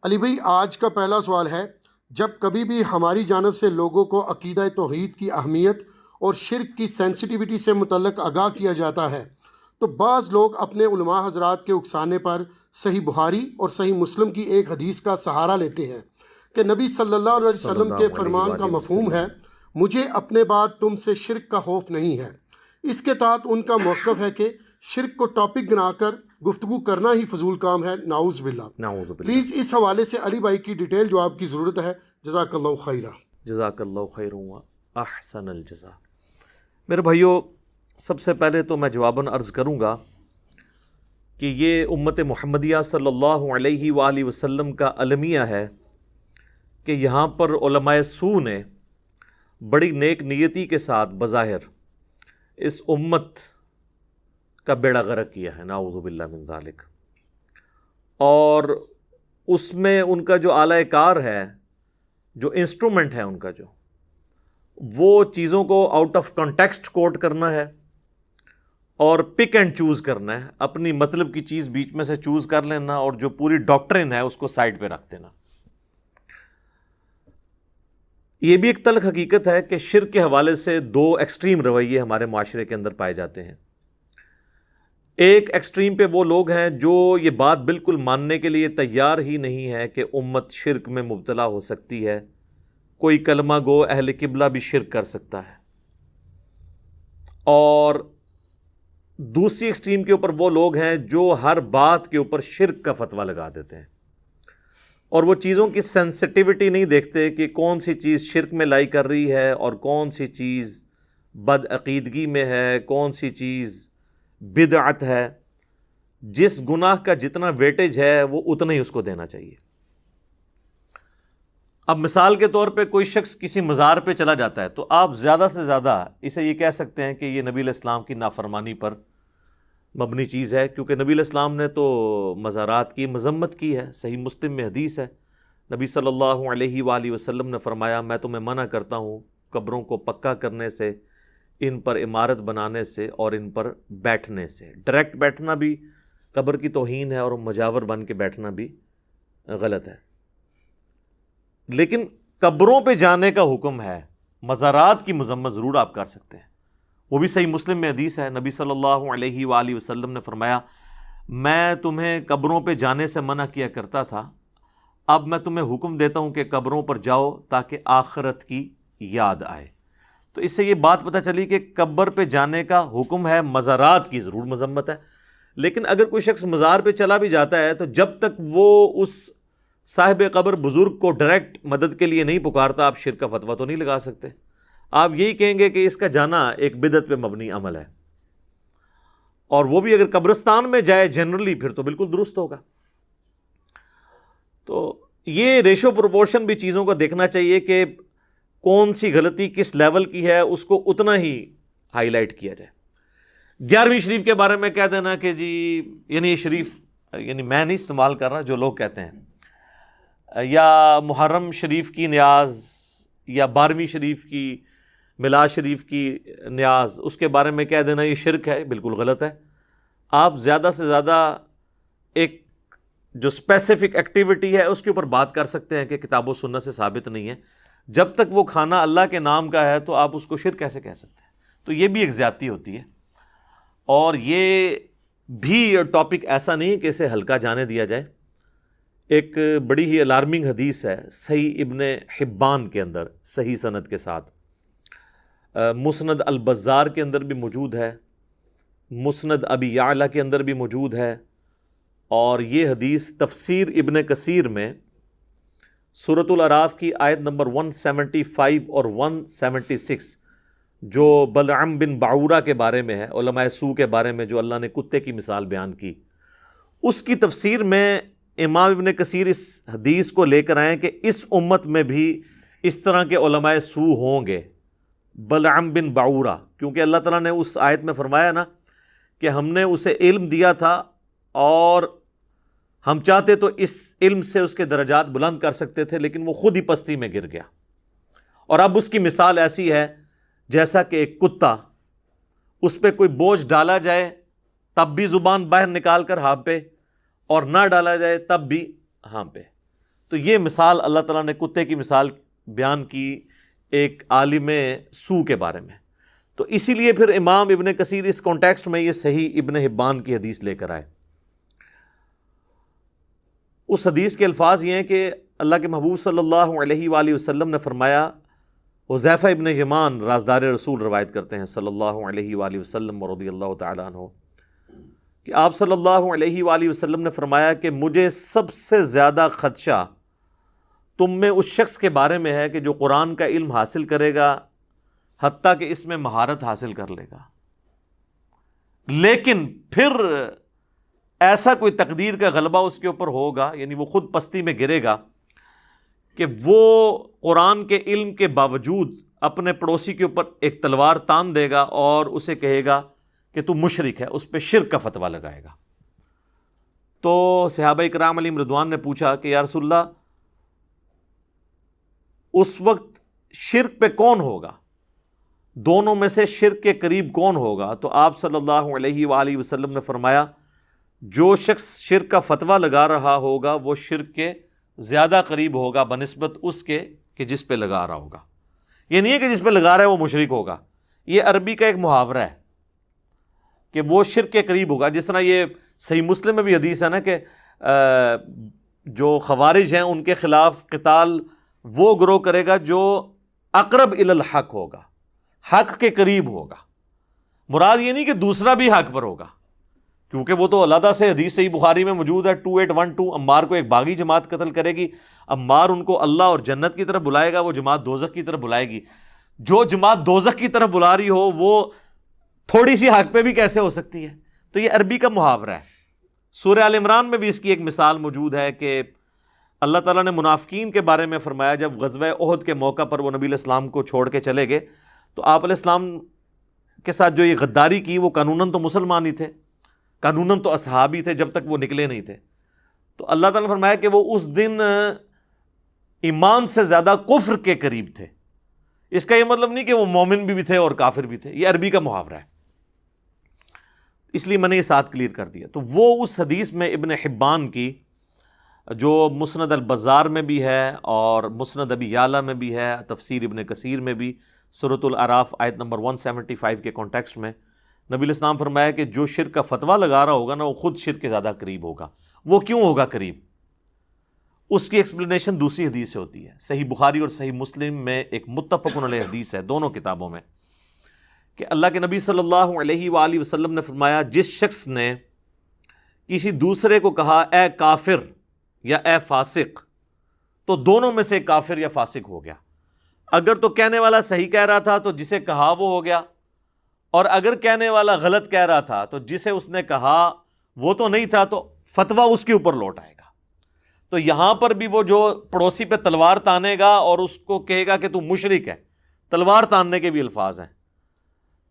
علی بھائی، آج کا پہلا سوال ہے، جب کبھی بھی ہماری جانب سے لوگوں کو عقیدہ توحید کی اہمیت اور شرک کی سینسٹیوٹی سے متعلق آگاہ کیا جاتا ہے تو بعض لوگ اپنے علماء حضرات کے اکسانے پر صحیح بخاری اور صحیح مسلم کی ایک حدیث کا سہارا لیتے ہیں کہ نبی صلی اللہ علیہ صلی وسلم اللہ کے علیہ فرمان کا وآلہ مفہوم ہے، وسلم۔ مجھے اپنے بعد تم سے شرک کا خوف نہیں ہے۔ اس کے تحت ان کا موقف ہے کہ شرک کو ٹاپک بنا کر گفتگو کرنا ہی فضول کام ہے، نعوذ باللہ۔ نعوذ باللہ۔ پلیز اس حوالے سے علی بھائی کی ڈیٹیل جواب کی ضرورت ہے، جزاک اللہ خیرہ۔ جزاک اللہ خیر و احسن الجزا۔ میرے بھائیو، سب سے پہلے تو میں جواباً عرض کروں گا کہ یہ امت محمدیہ صلی اللہ علیہ وآلہ وسلم کا المیہ ہے کہ یہاں پر علماء سو نے بڑی نیک نیتی کے ساتھ بظاہر اس امت کا بیڑا غرق کیا ہے، نعوذ باللہ من ذالک، اور اس میں ان کا جو اعلی کار ہے، جو انسٹرومنٹ ہے ان کا، جو وہ چیزوں کو آؤٹ آف کانٹیکسٹ کوٹ کرنا ہے اور پک اینڈ چوز کرنا ہے، اپنی مطلب کی چیز بیچ میں سے چوز کر لینا اور جو پوری ڈاکٹرن ہے اس کو سائڈ پہ رکھ دینا۔ یہ بھی ایک تلخ حقیقت ہے کہ شرک کے حوالے سے دو ایکسٹریم رویے ہمارے معاشرے کے اندر پائے جاتے ہیں۔ ایک ایکسٹریم پہ وہ لوگ ہیں جو یہ بات بالکل ماننے کے لیے تیار ہی نہیں ہے کہ امت شرک میں مبتلا ہو سکتی ہے، کوئی کلمہ گو اہل قبلہ بھی شرک کر سکتا ہے۔ اور دوسری ایکسٹریم کے اوپر وہ لوگ ہیں جو ہر بات کے اوپر شرک کا فتویٰ لگا دیتے ہیں اور وہ چیزوں کی سینسٹیوٹی نہیں دیکھتے کہ کون سی چیز شرک میں لائی کر رہی ہے اور کون سی چیز بدعقیدگی میں ہے، کون سی چیز بدعت ہے۔ جس گناہ کا جتنا ویٹیج ہے وہ اتنا ہی اس کو دینا چاہیے۔ اب مثال کے طور پہ کوئی شخص کسی مزار پہ چلا جاتا ہے تو آپ زیادہ سے زیادہ اسے یہ کہہ سکتے ہیں کہ یہ نبی علیہ السلام کی نافرمانی پر مبنی چیز ہے، کیونکہ نبی علیہ السلام نے تو مزارات کی مذمت کی ہے۔ صحیح مسلم میں حدیث ہے، نبی صلی اللہ علیہ وآلہ وسلم نے فرمایا، میں تمہیں منع کرتا ہوں قبروں کو پکا کرنے سے، ان پر عمارت بنانے سے اور ان پر بیٹھنے سے۔ ڈائریکٹ بیٹھنا بھی قبر کی توہین ہے اور مجاور بن کے بیٹھنا بھی غلط ہے۔ لیکن قبروں پہ جانے کا حکم ہے، مزارات کی مذمت ضرور آپ کر سکتے ہیں۔ وہ بھی صحیح مسلم میں حدیث ہے، نبی صلی اللہ علیہ وآلہ وسلم نے فرمایا، میں تمہیں قبروں پہ جانے سے منع کیا کرتا تھا، اب میں تمہیں حکم دیتا ہوں کہ قبروں پر جاؤ تاکہ آخرت کی یاد آئے۔ تو اس سے یہ بات پتہ چلی کہ قبر پہ جانے کا حکم ہے، مزارات کی ضرور مذمت ہے۔ لیکن اگر کوئی شخص مزار پہ چلا بھی جاتا ہے تو جب تک وہ اس صاحب قبر بزرگ کو ڈائریکٹ مدد کے لیے نہیں پکارتا، آپ شرک کا فتویٰ تو نہیں لگا سکتے۔ آپ یہی کہیں گے کہ اس کا جانا ایک بدعت پہ مبنی عمل ہے، اور وہ بھی اگر قبرستان میں جائے جنرلی پھر تو بالکل درست ہوگا۔ تو یہ ریشو پروپورشن بھی چیزوں کو دیکھنا چاہیے کہ کون سی غلطی کس لیول کی ہے، اس کو اتنا ہی ہائی لائٹ کیا جائے۔ 11ویں شریف کے بارے میں کہہ دینا کہ جی، یعنی یہ شریف یعنی میں نہیں استعمال کر رہا، جو لوگ کہتے ہیں، یا محرم شریف کی نیاز یا 12ویں شریف کی میلاد شریف کی نیاز، اس کے بارے میں کہہ دینا یہ شرک ہے، بالکل غلط ہے۔ آپ زیادہ سے زیادہ ایک جو اسپیسیفک ایکٹیویٹی ہے اس کے اوپر بات کر سکتے ہیں کہ کتاب و سنت سے ثابت نہیں ہے۔ جب تک وہ کھانا اللہ کے نام کا ہے تو آپ اس کو شرک کیسے کہہ سکتے ہیں؟ تو یہ بھی ایک زیادتی ہوتی ہے، اور یہ بھی ٹاپک ایسا نہیں کہ اسے ہلکا جانے دیا جائے۔ ایک بڑی ہی الارمنگ حدیث ہے صحیح ابن حبان کے اندر، صحیح سند کے ساتھ، مسند البزار کے اندر بھی موجود ہے، مسند ابی یعلا کے اندر بھی موجود ہے، اور یہ حدیث تفسیر ابن کثیر میں سورۃ الاعراف کی آیت نمبر 175 اور 176 جو بلعم بن باعورہ کے بارے میں ہے، علماء سو کے بارے میں، جو اللہ نے کتے کی مثال بیان کی، اس کی تفسیر میں امام ابن کثیر اس حدیث کو لے کر آئیں کہ اس امت میں بھی اس طرح کے علماء سو ہوں گے، بلعم بن باعورہ، کیونکہ اللہ تعالیٰ نے اس آیت میں فرمایا نا کہ ہم نے اسے علم دیا تھا اور ہم چاہتے تو اس علم سے اس کے درجات بلند کر سکتے تھے، لیکن وہ خود ہی پستی میں گر گیا۔ اور اب اس کی مثال ایسی ہے جیسا کہ ایک کتا، اس پہ کوئی بوجھ ڈالا جائے تب بھی زبان باہر نکال کر ہانپے، اور نہ ڈالا جائے تب بھی ہانپے۔ تو یہ مثال اللہ تعالیٰ نے کتے کی مثال بیان کی ایک عالم سو کے بارے میں. تو اسی لیے پھر امام ابن کثیر اس کانٹیکسٹ میں یہ صحیح ابن حبان کی حدیث لے کر آئے. اس حدیث کے الفاظ یہ ہیں کہ اللہ کے محبوب صلی اللہ علیہ وآلہ وسلم نے فرمایا، حذیفہ ابن یمان رازدار رسول روایت کرتے ہیں صلی اللہ علیہ وآلہ وسلم رضی اللہ تعالیٰ عنہ، کہ آپ صلی اللہ علیہ وآلہ وسلم نے فرمایا کہ مجھے سب سے زیادہ خدشہ تم میں اس شخص کے بارے میں ہے کہ جو قرآن کا علم حاصل کرے گا حتیٰ کہ اس میں مہارت حاصل کر لے گا، لیکن پھر ایسا کوئی تقدیر کا غلبہ اس کے اوپر ہوگا، یعنی وہ خود پستی میں گرے گا کہ وہ قرآن کے علم کے باوجود اپنے پڑوسی کے اوپر ایک تلوار تان دے گا اور اسے کہے گا کہ تو مشرک ہے، اس پہ شرک کا فتویٰ لگائے گا. تو صحابہ کرام علیہم رضوان نے پوچھا کہ یا رسول اللہ اس وقت شرک پہ کون ہوگا، دونوں میں سے شرک کے قریب کون ہوگا؟ تو آپ صلی اللہ علیہ وآلہ وسلم نے فرمایا جو شخص شرک کا فتویٰ لگا رہا ہوگا وہ شرک کے زیادہ قریب ہوگا بنسبت اس کے کہ جس پہ لگا رہا ہوگا. یہ نہیں ہے کہ جس پہ لگا رہا ہے وہ مشرک ہوگا، یہ عربی کا ایک محاورہ ہے کہ وہ شرک کے قریب ہوگا. جس طرح یہ صحیح مسلم میں بھی حدیث ہے نا کہ جو خوارج ہیں ان کے خلاف قتال وہ گروہ کرے گا جو اقرب الی الحق ہوگا، حق کے قریب ہوگا. مراد یہ نہیں کہ دوسرا بھی حق پر ہوگا، کیونکہ وہ تو علیحدہ سے حدیث صحیح بخاری میں موجود ہے 2812 عمار کو ایک باغی جماعت قتل کرے گی، عمار ان کو اللہ اور جنت کی طرف بلائے گا، وہ جماعت دوزخ کی طرف بلائے گی. جو جماعت دوزخ کی طرف بلا رہی ہو وہ تھوڑی سی حق پہ بھی کیسے ہو سکتی ہے؟ تو یہ عربی کا محاورہ ہے. سورہ آل عمران میں بھی اس کی ایک مثال موجود ہے کہ اللہ تعالیٰ نے منافقین کے بارے میں فرمایا جب غزوہ احد کے موقع پر وہ نبی علیہ السلام کو چھوڑ کے چلے گئے تو آپ علیہ السلام کے ساتھ جو یہ غداری کی وہ قانوناً تو مسلمان ہی تھے، قانوناً تو اصحابی تھے جب تک وہ نکلے نہیں تھے. تو اللہ تعالیٰ نے فرمایا کہ وہ اس دن ایمان سے زیادہ کفر کے قریب تھے. اس کا یہ مطلب نہیں کہ وہ مومن بھی تھے اور کافر بھی تھے، یہ عربی کا محاورہ ہے، اس لیے میں نے یہ ساتھ کلیئر کر دیا. تو وہ اس حدیث میں ابن حبان کی جو مسند البزار میں بھی ہے اور مسند ابی یعلا میں بھی ہے، تفسیر ابن کثیر میں بھی، سورۃ الاعراف آیت نمبر 175 کے کانٹیکسٹ میں نبی علیہ السلام فرمایا کہ جو شرک کا فتویٰ لگا رہا ہوگا نا وہ خود شرک کے زیادہ قریب ہوگا. وہ کیوں ہوگا قریب؟ اس کی ایکسپلینیشن دوسری حدیث سے ہوتی ہے. صحیح بخاری اور صحیح مسلم میں ایک متفق علیہ حدیث ہے دونوں کتابوں میں کہ اللہ کے نبی صلی اللہ علیہ وآلہ وسلم نے فرمایا جس شخص نے کسی دوسرے کو کہا اے کافر یا اے فاسق تو دونوں میں سے کافر یا فاسق ہو گیا. اگر تو کہنے والا صحیح کہہ رہا تھا تو جسے کہا وہ ہو گیا، اور اگر کہنے والا غلط کہہ رہا تھا تو جسے اس نے کہا وہ تو نہیں تھا تو فتویٰ اس کے اوپر لوٹ آئے گا. تو یہاں پر بھی وہ جو پڑوسی پہ تلوار تانے گا اور اس کو کہے گا کہ تو مشرک ہے، تلوار تاننے کے بھی الفاظ ہیں.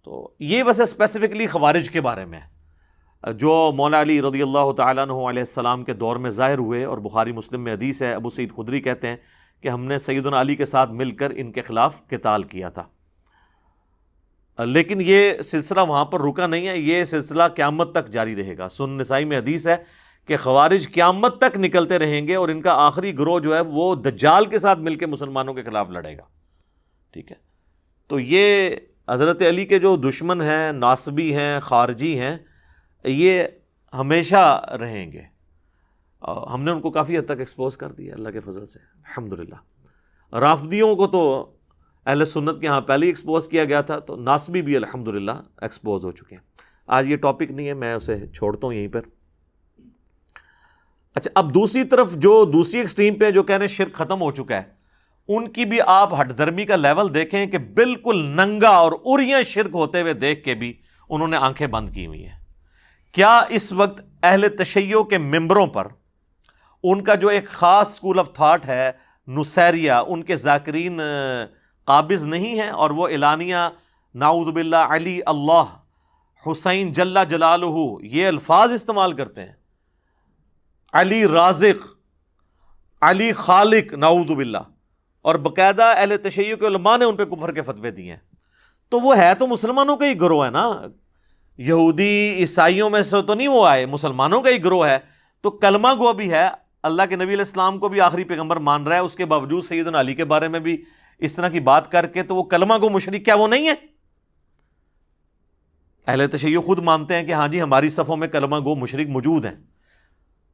تو یہ بس اسپیسیفکلی خوارج کے بارے میں ہے جو مولا علی رضی اللہ تعالیٰ عنہ علیہ السلام کے دور میں ظاہر ہوئے، اور بخاری مسلم میں حدیث ہے، ابو سعید خدری کہتے ہیں کہ ہم نے سیدنا علی کے ساتھ مل کر ان کے خلاف قتال کیا تھا. لیکن یہ سلسلہ وہاں پر رکا نہیں ہے، یہ سلسلہ قیامت تک جاری رہے گا. سنن نسائی میں حدیث ہے کہ خوارج قیامت تک نکلتے رہیں گے اور ان کا آخری گروہ جو ہے وہ دجال کے ساتھ مل کے مسلمانوں کے خلاف لڑے گا. ٹھیک ہے، تو یہ حضرت علی کے جو دشمن ہیں، ناصبی ہیں، خارجی ہیں، یہ ہمیشہ رہیں گے. ہم نے ان کو کافی حد تک ایکسپوز کر دیا اللہ کے فضل سے الحمدللہ. رافضیوں کو تو اہل سنت کے ہاں پہلے ہی ایکسپوز کیا گیا تھا، تو ناصبی بھی الحمدللہ ایکسپوز ہو چکے ہیں. آج یہ ٹاپک نہیں ہے، میں اسے چھوڑتا ہوں یہیں پر. اچھا، اب دوسری طرف جو دوسری ایکسٹریم پہ جو کہنے شرک ختم ہو چکا ہے، ان کی بھی آپ ہٹ درمی کا لیول دیکھیں کہ بالکل ننگا اور اریاں شرک ہوتے ہوئے دیکھ کے بھی انہوں نے آنکھیں بند کی ہوئی ہیں. کیا اس وقت اہل تشیع کے ممبروں پر ان کا جو ایک خاص اسکول آف تھاٹ ہے نصیریہ، ان کے ذاکرین قابض نہیں ہیں اور وہ اعلانیہ نعوذ باللہ علی اللہ، حسین جل جلالہ یہ الفاظ استعمال کرتے ہیں، علی رازق، علی خالق، نعوذ باللہ، اور باقاعدہ اہل تشیع کے علماء نے ان پہ کفر کے فتوے دیے ہیں. تو وہ ہے تو مسلمانوں کا ہی گروہ ہے نا، یہودی عیسائیوں میں سے تو نہیں وہ آئے، مسلمانوں کا ہی گروہ ہے. تو کلمہ گو بھی ہے، اللہ کے نبی علیہ السلام کو بھی آخری پیغمبر مان رہا ہے، اس کے باوجود سیدنا علی کے بارے میں بھی اس طرح کی بات کر کے، تو وہ کلمہ گو مشرک کیا وہ نہیں ہے؟ اہل تشیع خود مانتے ہیں کہ ہاں جی ہماری صفوں میں کلمہ گو مشرک موجود ہیں۔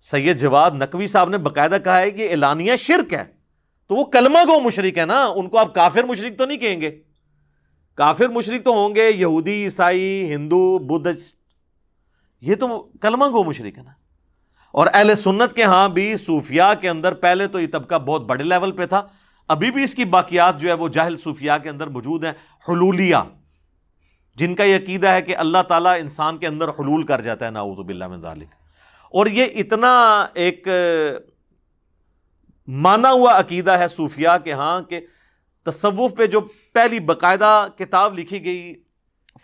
سید جواد نقوی صاحب نے باقاعدہ کہا ہے کہ یہ اعلانیہ شرک ہے، تو وہ کلمہ گو مشرک ہے نا، ان کو آپ کافر مشرک تو نہیں کہیں گے۔ کافر مشرک تو ہوں گے یہودی، عیسائی، ہندو، بدھسٹ، یہ تو کلمہ گو مشرک ہے نا۔ اور اہل سنت کے ہاں بھی صوفیاء کے اندر پہلے تو یہ طبقہ بہت بڑے لیول پہ تھا، ابھی بھی اس کی باقیات جو ہے وہ جاہل صوفیاء کے اندر موجود ہیں، حلولیہ، جن کا یہ عقیدہ ہے کہ اللہ تعالیٰ انسان کے اندر حلول کر جاتا ہے، نعوذ باللہ من ذالک۔ اور یہ اتنا ایک مانا ہوا عقیدہ ہے صوفیاء کے ہاں کہ تصوف پہ جو پہلی باقاعدہ کتاب لکھی گئی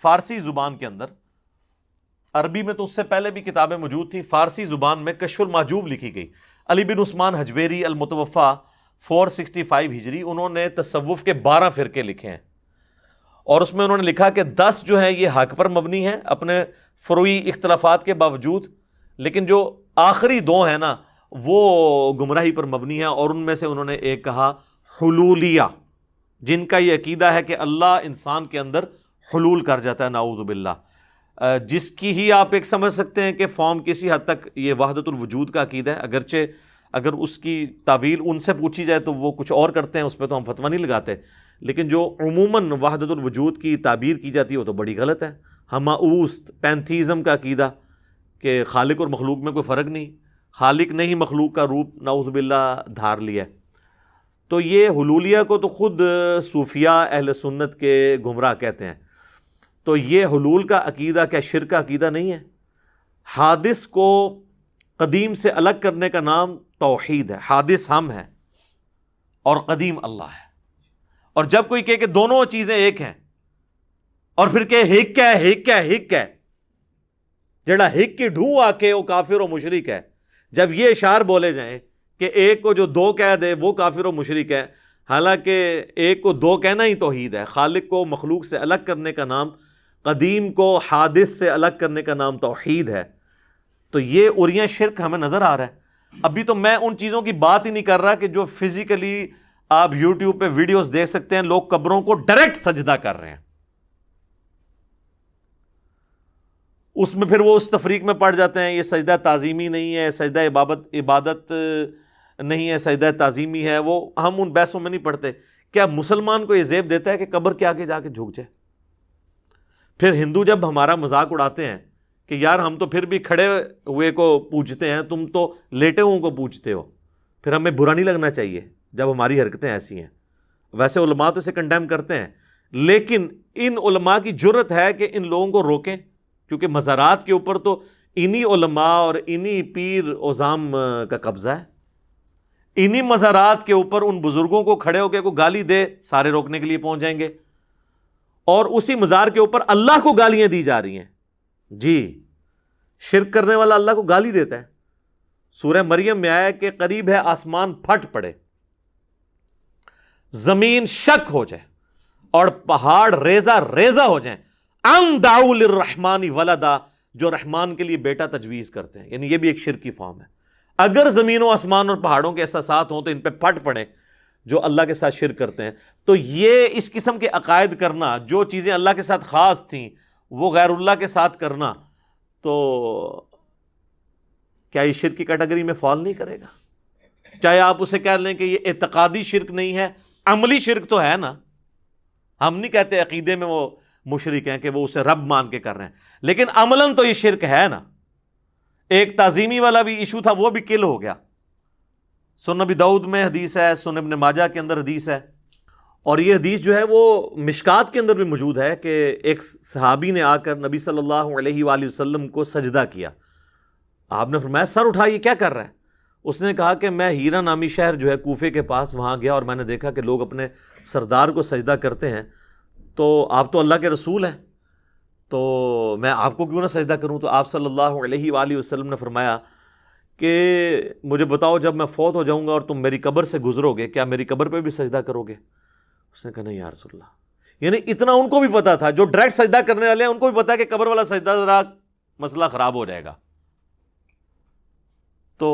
فارسی زبان کے اندر، عربی میں تو اس سے پہلے بھی کتابیں موجود تھیں، فارسی زبان میں کشف المحجوب لکھی گئی، علی بن عثمان حجویری المتوفا 465 ہجری، انہوں نے تصوف کے 12 فرقے لکھے ہیں، اور اس میں انہوں نے لکھا کہ 10 جو ہیں یہ حق پر مبنی ہیں اپنے فروعی اختلافات کے باوجود، لیکن جو آخری 2 ہیں نا وہ گمراہی پر مبنی ہیں، اور ان میں سے انہوں نے ایک کہا حلولیہ، جن کا یہ عقیدہ ہے کہ اللہ انسان کے اندر حلول کر جاتا ہے، نعوذ باللہ، جس کی ہی آپ ایک سمجھ سکتے ہیں کہ فارم کسی حد تک یہ وحدت الوجود کا عقیدہ ہے، اگرچہ اگر اس کی تعویل ان سے پوچھی جائے تو وہ کچھ اور کرتے ہیں، اس پہ تو ہم فتویٰ نہیں لگاتے، لیکن جو عموماً وحدت الوجود کی تعبیر کی جاتی ہے وہ تو بڑی غلط ہے۔ ہماؤست پینتھیزم کا عقیدہ کہ خالق اور مخلوق میں کوئی فرق نہیں، خالق نے ہی مخلوق کا روپ نعوذ باللہ دھار لیا ہے، تو یہ حلولیہ کو تو خود صوفیاء اہل سنت کے گمراہ کہتے ہیں۔ تو یہ حلول کا عقیدہ کیا شرک کا عقیدہ نہیں ہے؟ حادث کو قدیم سے الگ کرنے کا نام توحید ہے، حادث ہم ہیں اور قدیم اللہ ہے، اور جب کوئی کہے کہ دونوں چیزیں ایک ہیں اور پھر کہ ہک ہے ہک ہے ہک ہے، جڑا ہک کی ڈھو آ کے وہ کافر و مشرک ہے، جب یہ اشعار بولے جائیں کہ ایک کو جو 2 کہہ دے وہ کافر و مشرک ہے، حالانکہ ایک کو 2 کہنا ہی توحید ہے۔ خالق کو مخلوق سے الگ کرنے کا نام، قدیم کو حادث سے الگ کرنے کا نام توحید ہے، تو یہ اوریاں شرک ہمیں نظر آ رہا ہے۔ ابھی تو میں ان چیزوں کی بات ہی نہیں کر رہا کہ جو فزیکلی آپ یوٹیوب پہ ویڈیوز دیکھ سکتے ہیں، لوگ قبروں کو ڈائریکٹ سجدہ کر رہے ہیں، اس میں پھر وہ اس تفریق میں پڑ جاتے ہیں، یہ سجدہ تعظیمی نہیں ہے، سجدہ عبادت نہیں ہے، سجدہ تعظیمی ہے، وہ ہم ان بحثوں میں نہیں پڑھتے۔ کیا مسلمان کو یہ زیب دیتا ہے کہ قبر کے آگے جا کے جھک جائے؟ پھر ہندو جب ہمارا مذاق اڑاتے ہیں کہ یار ہم تو پھر بھی کھڑے ہوئے کو پوجتے ہیں، تم تو لیٹے ہوئے کو پوجتے ہو، پھر ہمیں برا نہیں لگنا چاہیے جب ہماری حرکتیں ایسی ہیں۔ ویسے علماء تو اسے کنڈیم کرتے ہیں، لیکن ان علماء کی جرت ہے کہ ان لوگوں کو روکیں، کیونکہ مزارات کے اوپر تو انہی علماء اور انہی پیر عظام کا قبضہ ہے، انہی مزارات کے اوپر ان بزرگوں کو کھڑے ہو کے کوئی گالی دے سارے روکنے کے لیے پہنچ جائیں گے، اور اسی مزار کے اوپر اللہ کو گالیاں دی جا رہی ہیں۔ جی، شرک کرنے والا اللہ کو گالی دیتا ہے۔ سورہ مریم میں آیا کہ قریب ہے آسمان پھٹ پڑے، زمین شک ہو جائے اور پہاڑ ریزہ ریزہ ہو جائیں، ان دعوا للرحمن ولدا، جو رحمان کے لیے بیٹا تجویز کرتے ہیں، یعنی یہ بھی ایک شرک کی فارم ہے۔ اگر زمین و آسمان اور پہاڑوں کے احساسات ہوں تو ان پہ پھٹ پڑے جو اللہ کے ساتھ شرک کرتے ہیں۔ تو یہ اس قسم کے عقائد کرنا، جو چیزیں اللہ کے ساتھ خاص تھیں وہ غیر اللہ کے ساتھ کرنا، تو کیا یہ شرک کی کیٹیگری میں فال نہیں کرے گا؟ چاہے آپ اسے کہہ لیں کہ یہ اعتقادی شرک نہیں ہے، عملی شرک تو ہے نا۔ ہم نہیں کہتے عقیدے میں وہ مشرک ہیں کہ وہ اسے رب مان کے کر رہے ہیں، لیکن عملاً تو یہ شرک ہے نا۔ ایک تعظیمی والا بھی ایشو تھا، وہ بھی کل ہو گیا۔ سنن ابی داؤد میں حدیث ہے، سنن ابن ماجہ کے اندر حدیث ہے، اور یہ حدیث جو ہے وہ مشکات کے اندر بھی موجود ہے کہ ایک صحابی نے آ کر نبی صلی اللہ علیہ وآلہ وسلم کو سجدہ کیا۔ آپ نے فرمایا سر اٹھا، یہ کیا کر رہا ہے؟ اس نے کہا کہ میں ہیرا نامی شہر جو ہے کوفے کے پاس، وہاں گیا اور میں نے دیکھا کہ لوگ اپنے سردار کو سجدہ کرتے ہیں، تو آپ تو اللہ کے رسول ہیں، تو میں آپ کو کیوں نہ سجدہ کروں؟ تو آپ صلی اللہ علیہ وآلہ وسلم نے فرمایا کہ مجھے بتاؤ جب میں فوت ہو جاؤں گا اور تم میری قبر سے گزرو گے، کیا میری قبر پہ بھی سجدہ کرو گے؟ اس نے کہا نہیں یا رسول اللہ۔ یعنی اتنا ان کو بھی پتا تھا، جو ڈائریکٹ سجدہ کرنے والے ہیں ان کو بھی پتا ہے کہ قبر والا سجدہ ذرا مسئلہ خراب ہو جائے گا۔ تو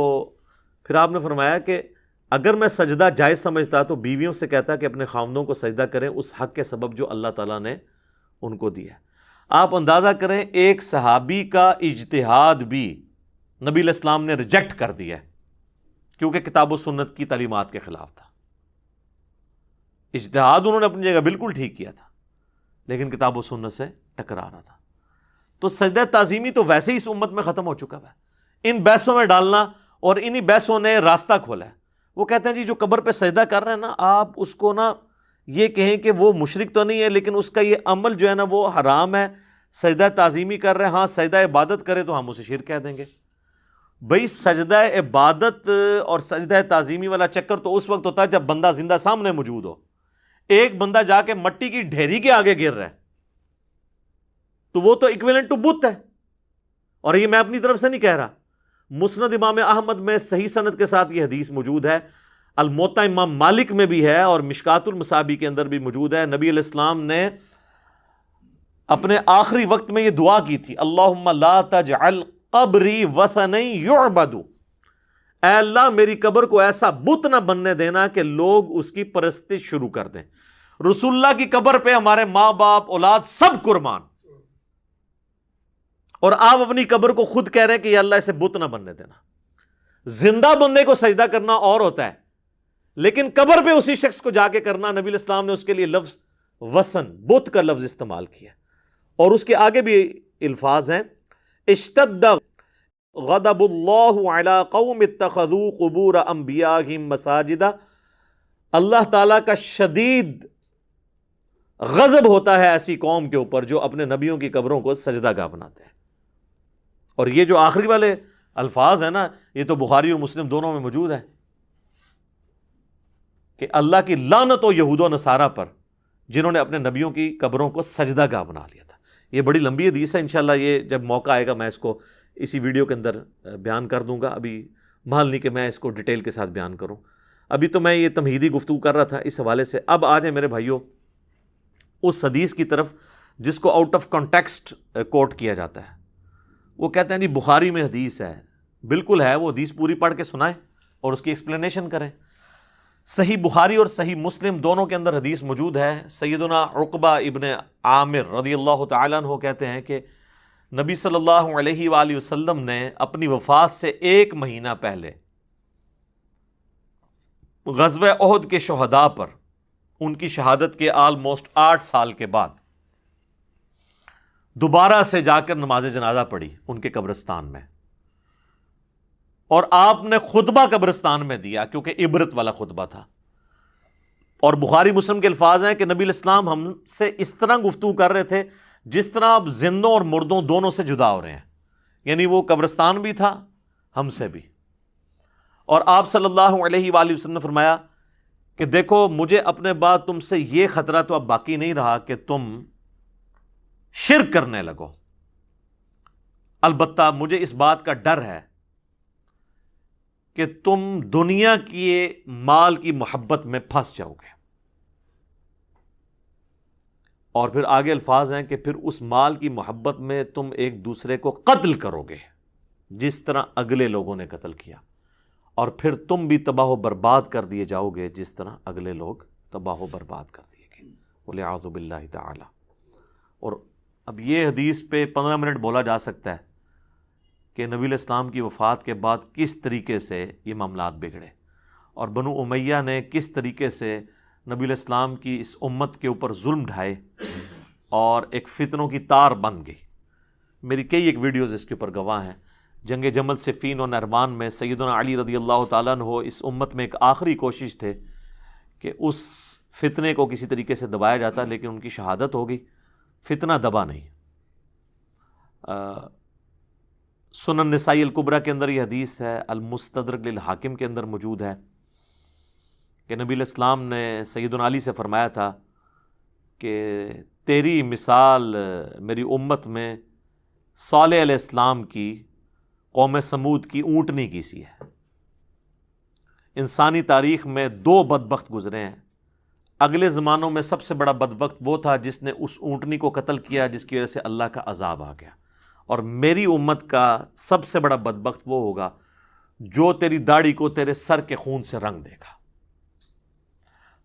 پھر آپ نے فرمایا کہ اگر میں سجدہ جائز سمجھتا تو بیویوں سے کہتا کہ اپنے خاوندوں کو سجدہ کریں اس حق کے سبب جو اللہ تعالیٰ نے ان کو دیا ہے۔ آپ اندازہ کریں ایک صحابی کا اجتہاد بھی نبی علیہ السلام نے ریجیکٹ کر دیا ہے کیونکہ کتاب و سنت کی تعلیمات کے خلاف تھا۔ اجتہاد انہوں نے اپنی جگہ بالکل ٹھیک کیا تھا لیکن کتاب و سنت سے ٹکرا رہا تھا۔ تو سجدہ تعظیمی تو ویسے ہی اس امت میں ختم ہو چکا ہے، ان بحثوں میں ڈالنا اور انہی بحثوں نے راستہ کھولا ہے۔ وہ کہتے ہیں جی جو قبر پہ سجدہ کر رہے ہیں نا، آپ اس کو نا یہ کہیں کہ وہ مشرک تو نہیں ہے لیکن اس کا یہ عمل جو ہے نا وہ حرام ہے، سجدہ تعظیمی کر رہے ہیں، ہاں سجدہ عبادت کرے تو ہم اسے شرک کہہ دیں گے۔ بھئی سجدہ عبادت اور سجدہ تعظیمی والا چکر تو اس وقت ہوتا ہے جب بندہ زندہ سامنے موجود ہو۔ ایک بندہ جا کے مٹی کی ڈھیری کے آگے گر رہا ہے تو وہ تو ایکویلنٹ ٹو بت ہے، اور یہ میں اپنی طرف سے نہیں کہہ رہا۔ مسند امام احمد میں صحیح سند کے ساتھ یہ حدیث موجود ہے، الموطا امام مالک میں بھی ہے اور مشکات المصابیح کے اندر بھی موجود ہے۔ نبی علیہ السلام نے اپنے آخری وقت میں یہ دعا کی تھی، اللہم لا تجعل قبری وثنا یعبد، اے اللہ میری قبر کو ایسا بت نہ بننے دینا کہ لوگ اس کی پرستش شروع کر دیں۔ رسول اللہ کی قبر پہ ہمارے ماں باپ اولاد سب قربان، اور آپ اپنی قبر کو خود کہہ رہے ہیں کہ یا اللہ اسے بت نہ بننے دینا۔ زندہ بندے کو سجدہ کرنا اور ہوتا ہے لیکن قبر پہ اسی شخص کو جا کے کرنا، نبی علیہ السلام نے اس کے لیے لفظ وثن، بت کا لفظ استعمال کیا، اور اس کے آگے بھی الفاظ ہیں، اشتد غضب اللہ علی قوم اتخذوا قبور انبیائہم مساجدا، اللہ تعالیٰ کا شدید غضب ہوتا ہے ایسی قوم کے اوپر جو اپنے نبیوں کی قبروں کو سجدہ گاہ بناتے ہیں۔ اور یہ جو آخری والے الفاظ ہیں نا، یہ تو بخاری اور مسلم دونوں میں موجود ہے کہ اللہ کی لعنت ہو یہود و نصارہ پر جنہوں نے اپنے نبیوں کی قبروں کو سجدہ گاہ بنا لیا تھا۔ یہ بڑی لمبی حدیث ہے، انشاءاللہ یہ جب موقع آئے گا میں اس کو اسی ویڈیو کے اندر بیان کر دوں گا، ابھی محل نہیں کہ میں اس کو ڈیٹیل کے ساتھ بیان کروں۔ ابھی تو میں یہ تمہیدی گفتگو کر رہا تھا اس حوالے سے۔ اب آ جائیں میرے بھائیوں اس حدیث کی طرف جس کو آؤٹ آف کانٹیکسٹ کوٹ کیا جاتا ہے۔ وہ کہتے ہیں جی بخاری میں حدیث ہے، بالکل ہے، وہ حدیث پوری پڑھ کے سنائیں اور اس کی ایکسپلینیشن کریں۔ صحیح بخاری اور صحیح مسلم دونوں کے اندر حدیث موجود ہے۔ سیدنا عقبہ ابن عامر رضی اللہ تعالیٰ عنہ کہتے ہیں کہ نبی صلی اللہ علیہ وآلہ وسلم نے اپنی وفات سے 1 مہینہ پہلے غزوہ احد کے شہداء پر ان کی شہادت کے آلموسٹ 8 سال کے بعد دوبارہ سے جا کر نماز جنازہ پڑھی ان کے قبرستان میں، اور آپ نے خطبہ قبرستان میں دیا کیونکہ عبرت والا خطبہ تھا۔ اور بخاری مسلم کے الفاظ ہیں کہ نبی علیہ السلام ہم سے اس طرح گفتگو کر رہے تھے جس طرح آپ زندوں اور مردوں دونوں سے جدا ہو رہے ہیں، یعنی وہ قبرستان بھی تھا ہم سے بھی۔ اور آپ صلی اللہ علیہ وآلہ وسلم نے فرمایا کہ دیکھو مجھے اپنے بعد تم سے یہ خطرہ تو اب باقی نہیں رہا کہ تم شرک کرنے لگو، البتہ مجھے اس بات کا ڈر ہے کہ تم دنیا کی مال کی محبت میں پھنس جاؤ گے۔ اور پھر آگے الفاظ ہیں کہ پھر اس مال کی محبت میں تم ایک دوسرے کو قتل کرو گے جس طرح اگلے لوگوں نے قتل کیا، اور پھر تم بھی تباہ و برباد کر دیے جاؤ گے جس طرح اگلے لوگ تباہ و برباد کر دیے گئے، والعیاذ باللہ تعالی۔ اور اب یہ حدیث پہ 15 منٹ بولا جا سکتا ہے کہ نبی علیہ السلام کی وفات کے بعد کس طریقے سے یہ معاملات بگڑے اور بنو امیہ نے کس طریقے سے نبی علیہ السلام کی اس امت کے اوپر ظلم ڈھائے اور ایک فتنوں کی تار بن گئی۔ میری کئی ایک ویڈیوز اس کے اوپر گواہ ہیں۔ جنگ جمل صفین و نعمان میں سیدنا علی رضی اللہ تعالیٰ عنہ اس امت میں ایک آخری کوشش تھے کہ اس فتنے کو کسی طریقے سے دبایا جاتا، لیکن ان کی شہادت ہو گئی، فتنہ دبا نہیں۔ سنن نسائی الکبریٰ کے اندر یہ حدیث ہے، المستدرک للحاکم کے اندر موجود ہے کہ نبی علیہ السلام نے سیدنا علی سے فرمایا تھا کہ تیری مثال میری امت میں صالح علیہ السلام کی قوم سمود کی اونٹنی کی سی ہے۔ انسانی تاریخ میں 2 بدبخت گزرے ہیں، اگلے زمانوں میں سب سے بڑا بدبخت وہ تھا جس نے اس اونٹنی کو قتل کیا جس کی وجہ سے اللہ کا عذاب آ گیا، اور میری امت کا سب سے بڑا بدبخت وہ ہوگا جو تیری داڑھی کو تیرے سر کے خون سے رنگ دے گا۔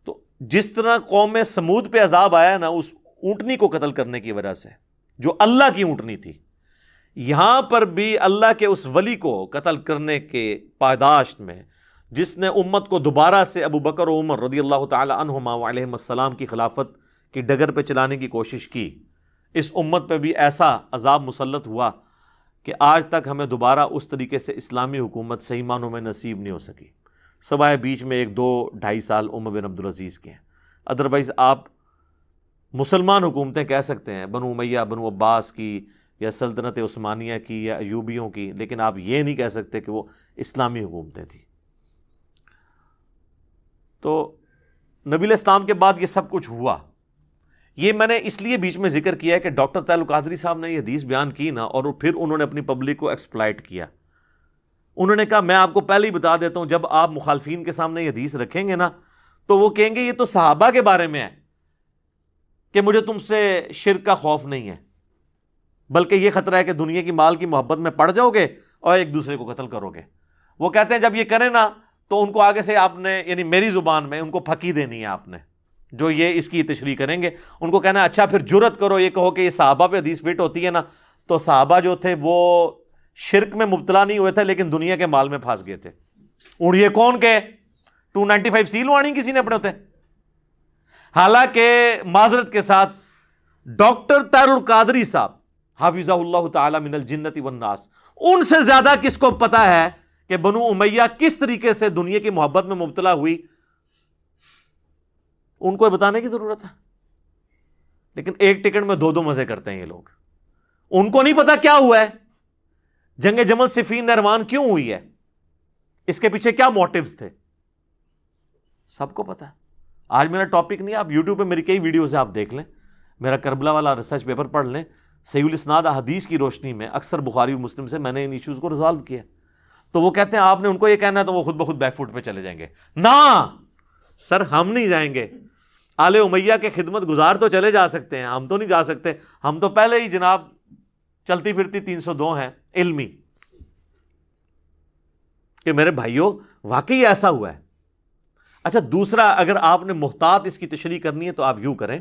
تو جس طرح قوم سمود پہ عذاب آیا نا اس اونٹنی کو قتل کرنے کی وجہ سے، جو اللہ کی اونٹنی تھی، یہاں پر بھی اللہ کے اس ولی کو قتل کرنے کے پاداش میں، جس نے امت کو دوبارہ سے ابو بکر و عمر رضی اللہ تعالی عنہما علیہم السلام کی خلافت کی ڈگر پہ چلانے کی کوشش کی، اس امت پہ بھی ایسا عذاب مسلط ہوا کہ آج تک ہمیں دوبارہ اس طریقے سے اسلامی حکومت صحیح معنوں میں نصیب نہیں ہو سکی، سوائے بیچ میں 1-2-2.5 سال عمر بن عبدالعزیز کے ہیں۔ ادروائز آپ مسلمان حکومتیں کہہ سکتے ہیں، بنو امیہ، بنو عباس کی، یا سلطنت عثمانیہ کی، یا ایوبیوں کی، لیکن آپ یہ نہیں کہہ سکتے کہ وہ اسلامی حکومتیں تھیں۔ تو نبی علیہ السلام کے بعد یہ سب کچھ ہوا۔ یہ میں نے اس لیے بیچ میں ذکر کیا ہے کہ ڈاکٹر طاہر القادری صاحب نے یہ حدیث بیان کی نا، اور پھر انہوں نے اپنی پبلک کو ایکسپلائٹ کیا۔ انہوں نے کہا میں آپ کو پہلے ہی بتا دیتا ہوں، جب آپ مخالفین کے سامنے یہ حدیث رکھیں گے نا تو وہ کہیں گے یہ تو صحابہ کے بارے میں ہے کہ مجھے تم سے شرک کا خوف نہیں ہے، بلکہ یہ خطرہ ہے کہ دنیا کی مال کی محبت میں پڑ جاؤ گے اور ایک دوسرے کو قتل کرو گے۔ وہ کہتے ہیں جب یہ کریں نا تو ان کو آگے سے آپ نے، یعنی میری زبان میں، ان کو پھکی دینی ہے آپ نے، جو یہ اس کی تشریح کریں گے ان کو کہنا اچھا پھر جرت کرو یہ کہو کہ یہ صحابہ پہ حدیث فٹ ہوتی ہے نا، تو صحابہ جو تھے وہ شرک میں مبتلا نہیں ہوئے تھے لیکن دنیا کے مال میں پھنس گئے تھے۔ اور یہ کون کہ 295 سی لوانی کسی نے اپنے ہوتے؟ حالانکہ معذرت کے ساتھ ڈاکٹر طاہر القادری صاحب حافظہ اللہ تعالی من الجنت والناس، ان سے زیادہ کس کو پتا ہے کہ بنو امیہ کس طریقے سے دنیا کی محبت میں مبتلا ہوئی؟ ان کو بتانے کی ضرورت ہے؟ لیکن ایک ٹکٹ میں 2 مزے کرتے ہیں یہ لوگ۔ ان کو نہیں پتا کیا ہوا ہے، جنگ جمل صفین نہروان کیوں ہوئی ہے، اس کے پیچھے کیا موٹیوز تھے، سب کو پتا ہے۔ آج میرا ٹاپک نہیں، آپ یوٹیوب پہ میری کئی ویڈیوز آپ دیکھ لیں، میرا کربلا والا ریسرچ پیپر پڑھ لیں، صحیح الاسناد احادیث کی روشنی میں اکثر بخاری اور مسلم سے میں نے ان ایشوز کو ریزالو کیا۔ تو وہ کہتے ہیں آپ نے ان کو یہ کہنا ہے تو وہ خود بخود بیک فوٹ پہ چلے جائیں گے۔ نہ سر، ہم نہیں جائیں گے۔ آل امیہ کے خدمت گزار تو چلے جا سکتے ہیں، ہم تو نہیں جا سکتے، ہم تو پہلے ہی جناب چلتی پھرتی 302 ہیں علمی۔ کہ میرے بھائیوں واقعی ایسا ہوا ہے۔ اچھا دوسرا، اگر آپ نے محتاط اس کی تشریح کرنی ہے تو آپ یوں کریں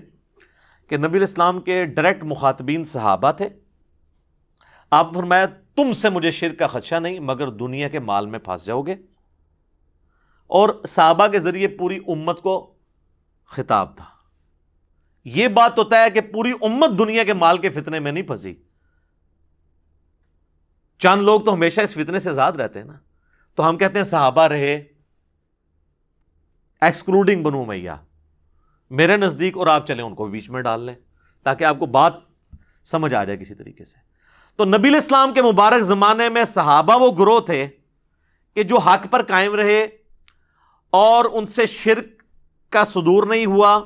کہ نبی علیہ السلام کے ڈائریکٹ مخاطبین صحابہ تھے، آپ فرمایا تم سے مجھے شرک کا خدشہ نہیں مگر دنیا کے مال میں پھنس جاؤ گے، اور صحابہ کے ذریعے پوری امت کو خطاب تھا۔ یہ بات تو طے ہے کہ پوری امت دنیا کے مال کے فتنے میں نہیں پھنسی، چند لوگ تو ہمیشہ اس فتنے سے آزاد رہتے ہیں نا، تو ہم کہتے ہیں صحابہ رہے ایکسکلوڈنگ بنو امیہ میرے نزدیک، اور آپ چلیں ان کو بیچ میں ڈال لیں تاکہ آپ کو بات سمجھ آ جائے کسی طریقے سے۔ تو نبی علیہ السلام کے مبارک زمانے میں صحابہ وہ گروہ تھے کہ جو حق پر قائم رہے اور ان سے شرک کا صدور نہیں ہوا،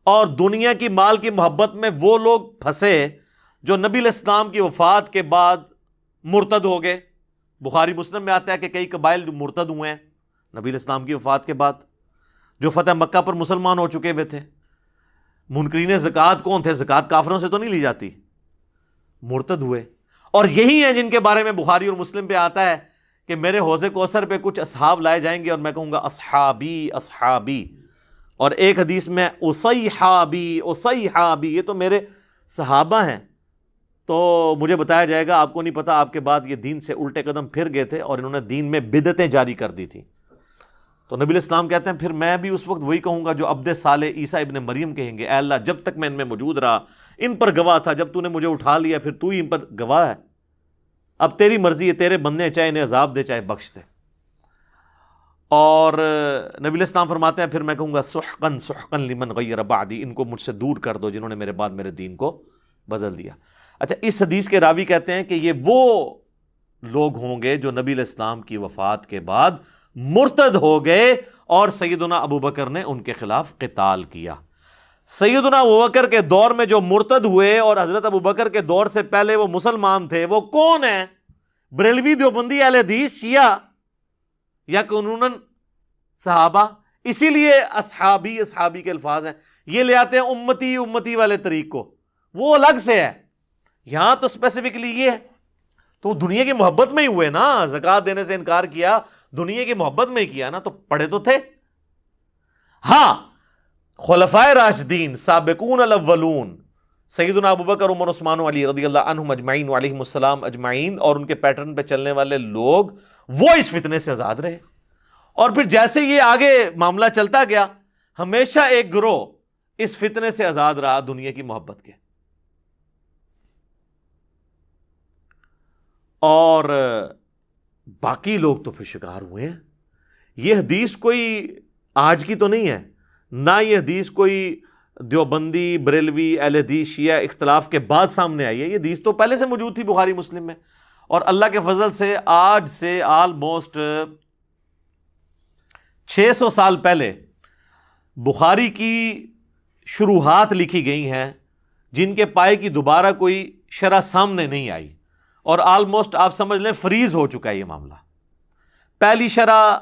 اور دنیا کی مال کی محبت میں وہ لوگ پھنسے جو نبی علیہ السلام کی وفات کے بعد مرتد ہو گئے۔ بخاری مسلم میں آتا ہے کہ کئی قبائل جو مرتد ہوئے ہیں نبی علیہ السلام کی وفات کے بعد، جو فتح مکہ پر مسلمان ہو چکے ہوئے تھے۔ منکرین زکوٰۃ کون تھے؟ زکوٰۃ کافروں سے تو نہیں لی جاتی، مرتد ہوئے، اور یہی ہیں جن کے بارے میں بخاری اور مسلم پہ آتا ہے کہ میرے حوض کوثر پہ کچھ اصحاب لائے جائیں گے اور میں کہوں گا اصحابی اصحابی، اور ایک حدیث میں اصیحابی اصیحابی، یہ تو میرے صحابہ ہیں۔ تو مجھے بتایا جائے گا آپ کو نہیں پتا، آپ کے بعد یہ دین سے الٹے قدم پھر گئے تھے اور انہوں نے دین میں بدعتیں جاری کر دی تھی۔ تو نبی علیہ السلام کہتے ہیں پھر میں بھی اس وقت وہی کہوں گا جو عبد صالح عیسیٰ ابن مریم کہیں گے، اے اللہ جب تک میں ان میں موجود رہا ان پر گواہ تھا، جب تو نے مجھے اٹھا لیا پھر تو ہی ان پر گواہ ہے، اب تیری مرضی ہے، تیرے بندے چاہے انہیں عذاب دے چاہے بخش دے۔ اور نبی علیہ السلام فرماتے ہیں پھر میں کہوں گا سحقن سحقن لمن غیر بعدی، ان کو مجھ سے دور کر دو جنہوں نے میرے بعد میرے دین کو بدل دیا۔ اچھا اس حدیث کے راوی کہتے ہیں کہ یہ وہ لوگ ہوں گے جو نبی علیہ السلام کی وفات کے بعد مرتد ہو گئے اور سیدنا ابو بکر نے ان کے خلاف قتال کیا۔ سیدنا ابو بکر کے دور میں جو مرتد ہوئے اور حضرت ابو بکر کے دور سے پہلے وہ مسلمان تھے، وہ کون ہیں؟ بریلوی دیوبندی اہل حدیث شیعہ یا قانوناً صحابہ؟ اسی لیے اصحابی اصحابی کے الفاظ ہیں، یہ لے آتے ہیں امتی امتی والے طریق کو، وہ الگ سے ہے، یہاں تو اسپیسیفکلی یہ ہے۔ تو وہ دنیا کی محبت میں ہی ہوئے نا، زکوٰۃ دینے سے انکار کیا، دنیا کی محبت میں ہی کیا نا، تو پڑھے تو تھے۔ ہاں، خلفائے راشدین، سابقون الاولون، سیدنا ابوبکر، عمر، عثمان و علی رضی اللہ عنہم اجمعین وعلیہم السلام اجمعین، اور ان کے پیٹرن پہ چلنے والے لوگ، وہ اس فتنے سے آزاد رہے۔ اور پھر جیسے یہ آگے معاملہ چلتا گیا، ہمیشہ ایک گروہ اس فتنے سے آزاد رہا دنیا کی محبت کے، اور باقی لوگ تو پھر شکار ہوئے ہیں۔ یہ حدیث کوئی آج کی تو نہیں ہے، نہ یہ حدیث کوئی دیوبندی، بریلوی، اہل حدیث، شیعہ اختلاف کے بعد سامنے آئی ہے، یہ حدیث تو پہلے سے موجود تھی بخاری مسلم میں، اور اللہ کے فضل سے آج سے آلموسٹ 600 سال پہلے بخاری کی شروحات لکھی گئی ہیں، جن کے پائے کی دوبارہ کوئی شرح سامنے نہیں آئی، اور آلموسٹ آپ سمجھ لیں فریز ہو چکا ہے یہ معاملہ۔ پہلی شرح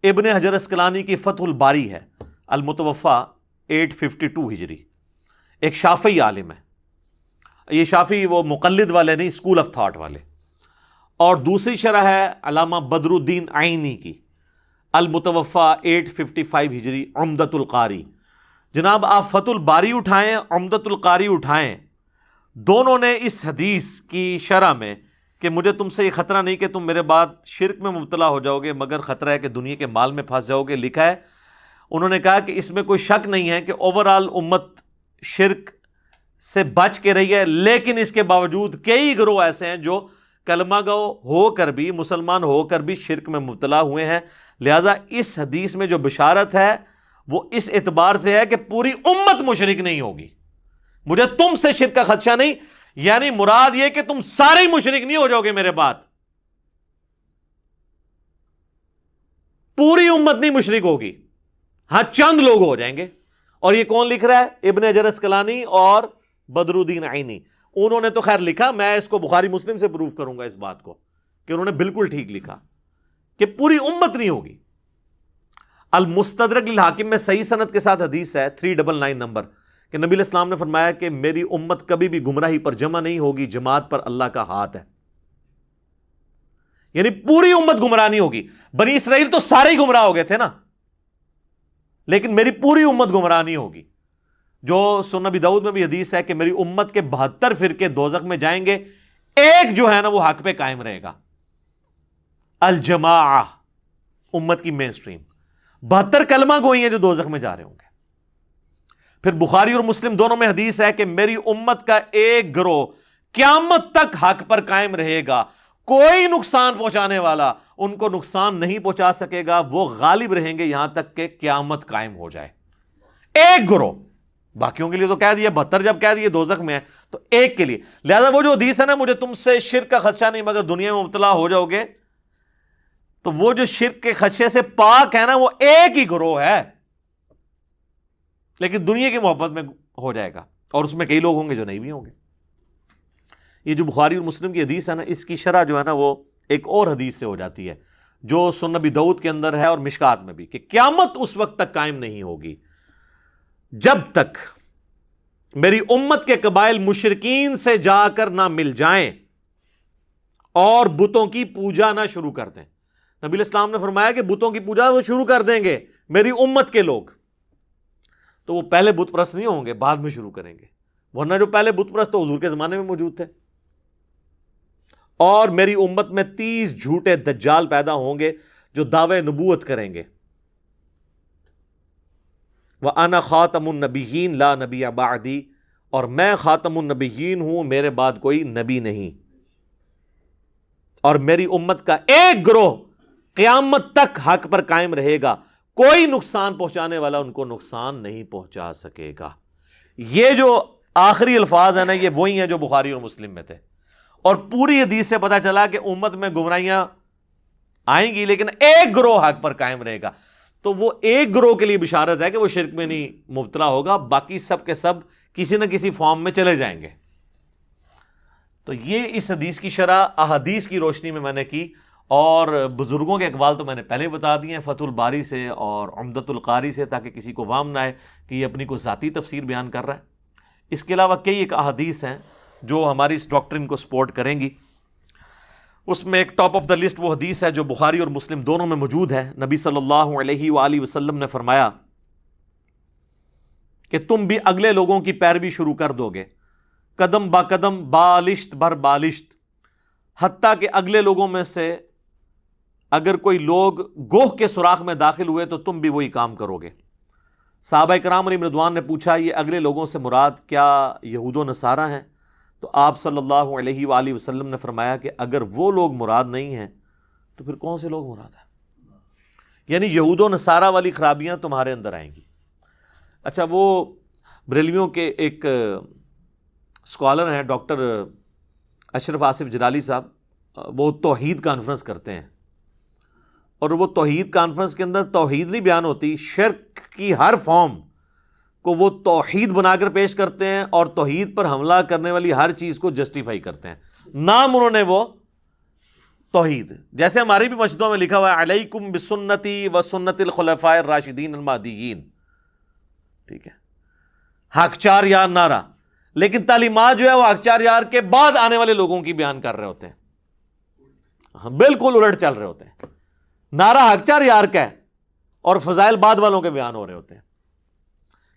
ابن حجر اسقلانی کی فتح الباری ہے، المتوفا 852 ہجری، ایک شافعی عالم ہے، یہ شافعی وہ مقلد والے نہیں، اسکول آف تھاٹ والے۔ اور دوسری شرح ہے علامہ بدر الدین عینی کی، المتوفا 855 ہجری، عمدۃ القاری۔ جناب آپ فتح الباری اٹھائیں، عمدۃ القاری اٹھائیں، دونوں نے اس حدیث کی شرح میں کہ مجھے تم سے یہ خطرہ نہیں کہ تم میرے بعد شرک میں مبتلا ہو جاؤ گے، مگر خطرہ ہے کہ دنیا کے مال میں پھنس جاؤ گے، لکھا ہے۔ انہوں نے کہا کہ اس میں کوئی شک نہیں ہے کہ اوورآل امت شرک سے بچ کے رہی ہے، لیکن اس کے باوجود کئی گروہ ایسے ہیں جو کلمہ گو ہو کر بھی، مسلمان ہو کر بھی شرک میں مبتلا ہوئے ہیں۔ لہٰذا اس حدیث میں جو بشارت ہے وہ اس اعتبار سے ہے کہ پوری امت مشرک نہیں ہوگی، مجھے تم سے شرک کا خدشہ نہیں، یعنی مراد یہ کہ تم سارے ہی مشرک نہیں ہو جاؤ گے میرے بعد، پوری امت نہیں مشرک ہوگی، ہاں چند لوگ ہو جائیں گے۔ اور یہ کون لکھ رہا ہے؟ ابن حجر اسقلانی اور بدر الدین عینی۔ انہوں نے تو خیر لکھا، میں اس کو بخاری مسلم سے پروف کروں گا اس بات کو کہ انہوں نے بالکل ٹھیک لکھا کہ پوری امت نہیں ہوگی۔ المستدرک للحاکم میں صحیح سند کے ساتھ حدیث ہے 399 نمبر کہ نبی علیہ السلام نے فرمایا کہ میری امت کبھی بھی گمراہی پر جمع نہیں ہوگی، جماعت پر اللہ کا ہاتھ ہے، یعنی پوری امت گمراہ نہیں ہوگی۔ بنی اسرائیل تو سارے ہی گمراہ ہو گئے تھے نا، لیکن میری پوری امت گمراہ نہیں ہوگی۔ جو سنن نبی داؤد میں بھی حدیث ہے کہ میری امت کے 72 فرقے دوزخ میں جائیں گے، ایک جو ہے نا وہ حق پہ قائم رہے گا، الجماعہ، امت کی مین سٹریم۔ 72 کلمہ گوئی ہیں جو دوزخ میں جا رہے ہوں گے۔ پھر بخاری اور مسلم دونوں میں حدیث ہے کہ میری امت کا ایک گروہ قیامت تک حق پر قائم رہے گا، کوئی نقصان پہنچانے والا ان کو نقصان نہیں پہنچا سکے گا، وہ غالب رہیں گے یہاں تک کہ قیامت قائم ہو جائے۔ ایک گروہ، باقیوں کے لیے تو کہہ دیا 72 جب کہہ دیے دوزخ میں ہے تو ایک کے لیے۔ لہذا وہ جو حدیث ہے نا مجھے تم سے شرک کا خدشہ نہیں مگر دنیا میں مبتلا ہو جاؤ گے، تو وہ جو شرک کے خدشے سے پاک ہے نا وہ ایک ہی گروہ ہے، لیکن دنیا کی محبت میں ہو جائے گا، اور اس میں کئی لوگ ہوں گے جو نہیں بھی ہوں گے۔ یہ جو بخاری اور مسلم کی حدیث ہے نا، اس کی شرح جو ہے نا وہ ایک اور حدیث سے ہو جاتی ہے جو سنن نبی داؤد کے اندر ہے اور مشکات میں بھی، کہ قیامت اس وقت تک قائم نہیں ہوگی جب تک میری امت کے قبائل مشرکین سے جا کر نہ مل جائیں اور بتوں کی پوجا نہ شروع کر دیں۔ نبی علیہ السلام نے فرمایا کہ بتوں کی پوجا وہ شروع کر دیں گے میری امت کے لوگ، تو وہ پہلے بت پرست نہیں ہوں گے، بعد میں شروع کریں گے، ورنہ جو پہلے بت پرست تو حضور کے زمانے میں موجود تھے۔ اور میری امت میں 30 جھوٹے دجال پیدا ہوں گے جو دعوے نبوت کریں گے، وَأَنَا خَاتَمُ النَّبِيِّينَ لَا نَبِيَّ بَعْدِي، اور میں خاتم النبیین ہوں، میرے بعد کوئی نبی نہیں۔ اور میری امت کا ایک گروہ قیامت تک حق پر قائم رہے گا، کوئی نقصان پہنچانے والا ان کو نقصان نہیں پہنچا سکے گا۔ یہ جو آخری الفاظ ہیں نا یہ وہی ہیں جو بخاری اور مسلم میں تھے، اور پوری حدیث سے پتہ چلا کہ امت میں گمراہیاں آئیں گی لیکن ایک گروہ حق پر قائم رہے گا۔ تو وہ ایک گروہ کے لیے بشارت ہے کہ وہ شرک میں نہیں مبتلا ہوگا، باقی سب کے سب کسی نہ کسی فارم میں چلے جائیں گے۔ تو یہ اس حدیث کی شرح احادیث کی روشنی میں نے کی، اور بزرگوں کے اقوال تو میں نے پہلے بتا دیے ہیں فتح الباری سے اور عمدۃ القاری سے، تاکہ کسی کو وہم نہ آئے کہ یہ اپنی کوئی ذاتی تفسیر بیان کر رہا ہے۔ اس کے علاوہ کئی ایک احادیث ہیں جو ہماری اس ڈاکٹرن کو سپورٹ کریں گی۔ اس میں ایک ٹاپ آف دا لسٹ وہ حدیث ہے جو بخاری اور مسلم دونوں میں موجود ہے. نبی صلی اللہ علیہ وآلہ وسلم نے فرمایا کہ تم بھی اگلے لوگوں کی پیروی شروع کر دو گے قدم با قدم بالشت بر بالشت، حتیٰ کہ اگلے لوگوں میں سے اگر کوئی لوگ گوہ کے سوراخ میں داخل ہوئے تو تم بھی وہی کام کرو گے. صحابہ کرام علیہم رضوان نے پوچھا یہ اگلے لوگوں سے مراد کیا یہود و نصارہ ہیں؟ تو آپ صلی اللہ علیہ وآلہ وسلم نے فرمایا کہ اگر وہ لوگ مراد نہیں ہیں تو پھر کون سے لوگ مراد ہیں؟ یعنی یہود و نصارہ والی خرابیاں تمہارے اندر آئیں گی. اچھا، وہ بریلویوں کے ایک اسکالر ہیں ڈاکٹر اشرف آصف جلالی صاحب، وہ توحید کانفرنس کرتے ہیں، اور وہ توحید کانفرنس کے اندر توحید نہیں بیان ہوتی، شرک کی ہر فارم کو وہ توحید بنا کر پیش کرتے ہیں اور توحید پر حملہ کرنے والی ہر چیز کو جسٹیفائی کرتے ہیں. نام انہوں نے وہ توحید، جیسے ہماری بھی مسجدوں میں لکھا ہوا ہے علیکم بسنتی و سنت الخلفاء الراشدین المہدیین، ٹھیک ہے، حق چار یار نعرہ، لیکن تعلیمات جو ہے وہ حق چار یار کے بعد آنے والے لوگوں کی بیان کر رہے ہوتے ہیں، بالکل الٹ چل رہے ہوتے ہیں. نعرہ حق چار یار کا ہے اور فضائل بعد والوں کے بیان ہو رہے ہوتے ہیں،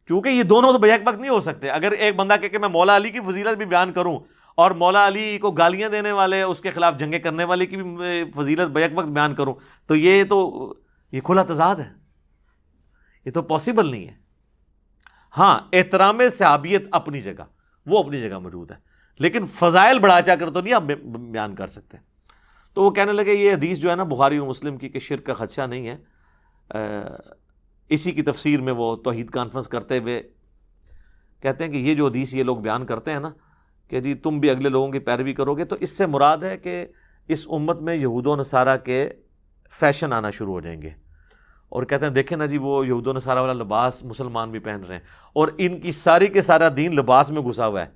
کیونکہ یہ دونوں تو بیک وقت نہیں ہو سکتے. اگر ایک بندہ کہ میں مولا علی کی فضیلت بھی بیان کروں اور مولا علی کو گالیاں دینے والے اس کے خلاف جنگیں کرنے والے کی بھی فضیلت بیک وقت بیان کروں تو یہ کھلا تضاد ہے، یہ تو پاسبل نہیں ہے. ہاں، احترام صحابیت اپنی جگہ، وہ اپنی جگہ موجود ہے، لیکن فضائل بڑھا چا کر تو نہیں آپ بیان کر سکتے. تو وہ کہنے لگے یہ حدیث جو ہے نا بخاری اور مسلم کی کہ شرک کا خدشہ نہیں ہے. اسی کی تفسیر میں وہ توحید کانفرنس کرتے ہوئے کہتے ہیں کہ یہ جو حدیث یہ لوگ بیان کرتے ہیں نا کہ جی تم بھی اگلے لوگوں کی پیروی کرو گے، تو اس سے مراد ہے کہ اس امت میں یہود و نصارہ کے فیشن آنا شروع ہو جائیں گے. اور کہتے ہیں دیکھیں نا جی وہ یہود و نصارہ والا لباس مسلمان بھی پہن رہے ہیں، اور ان کی ساری کے سارا دین لباس میں گھسا ہوا ہے.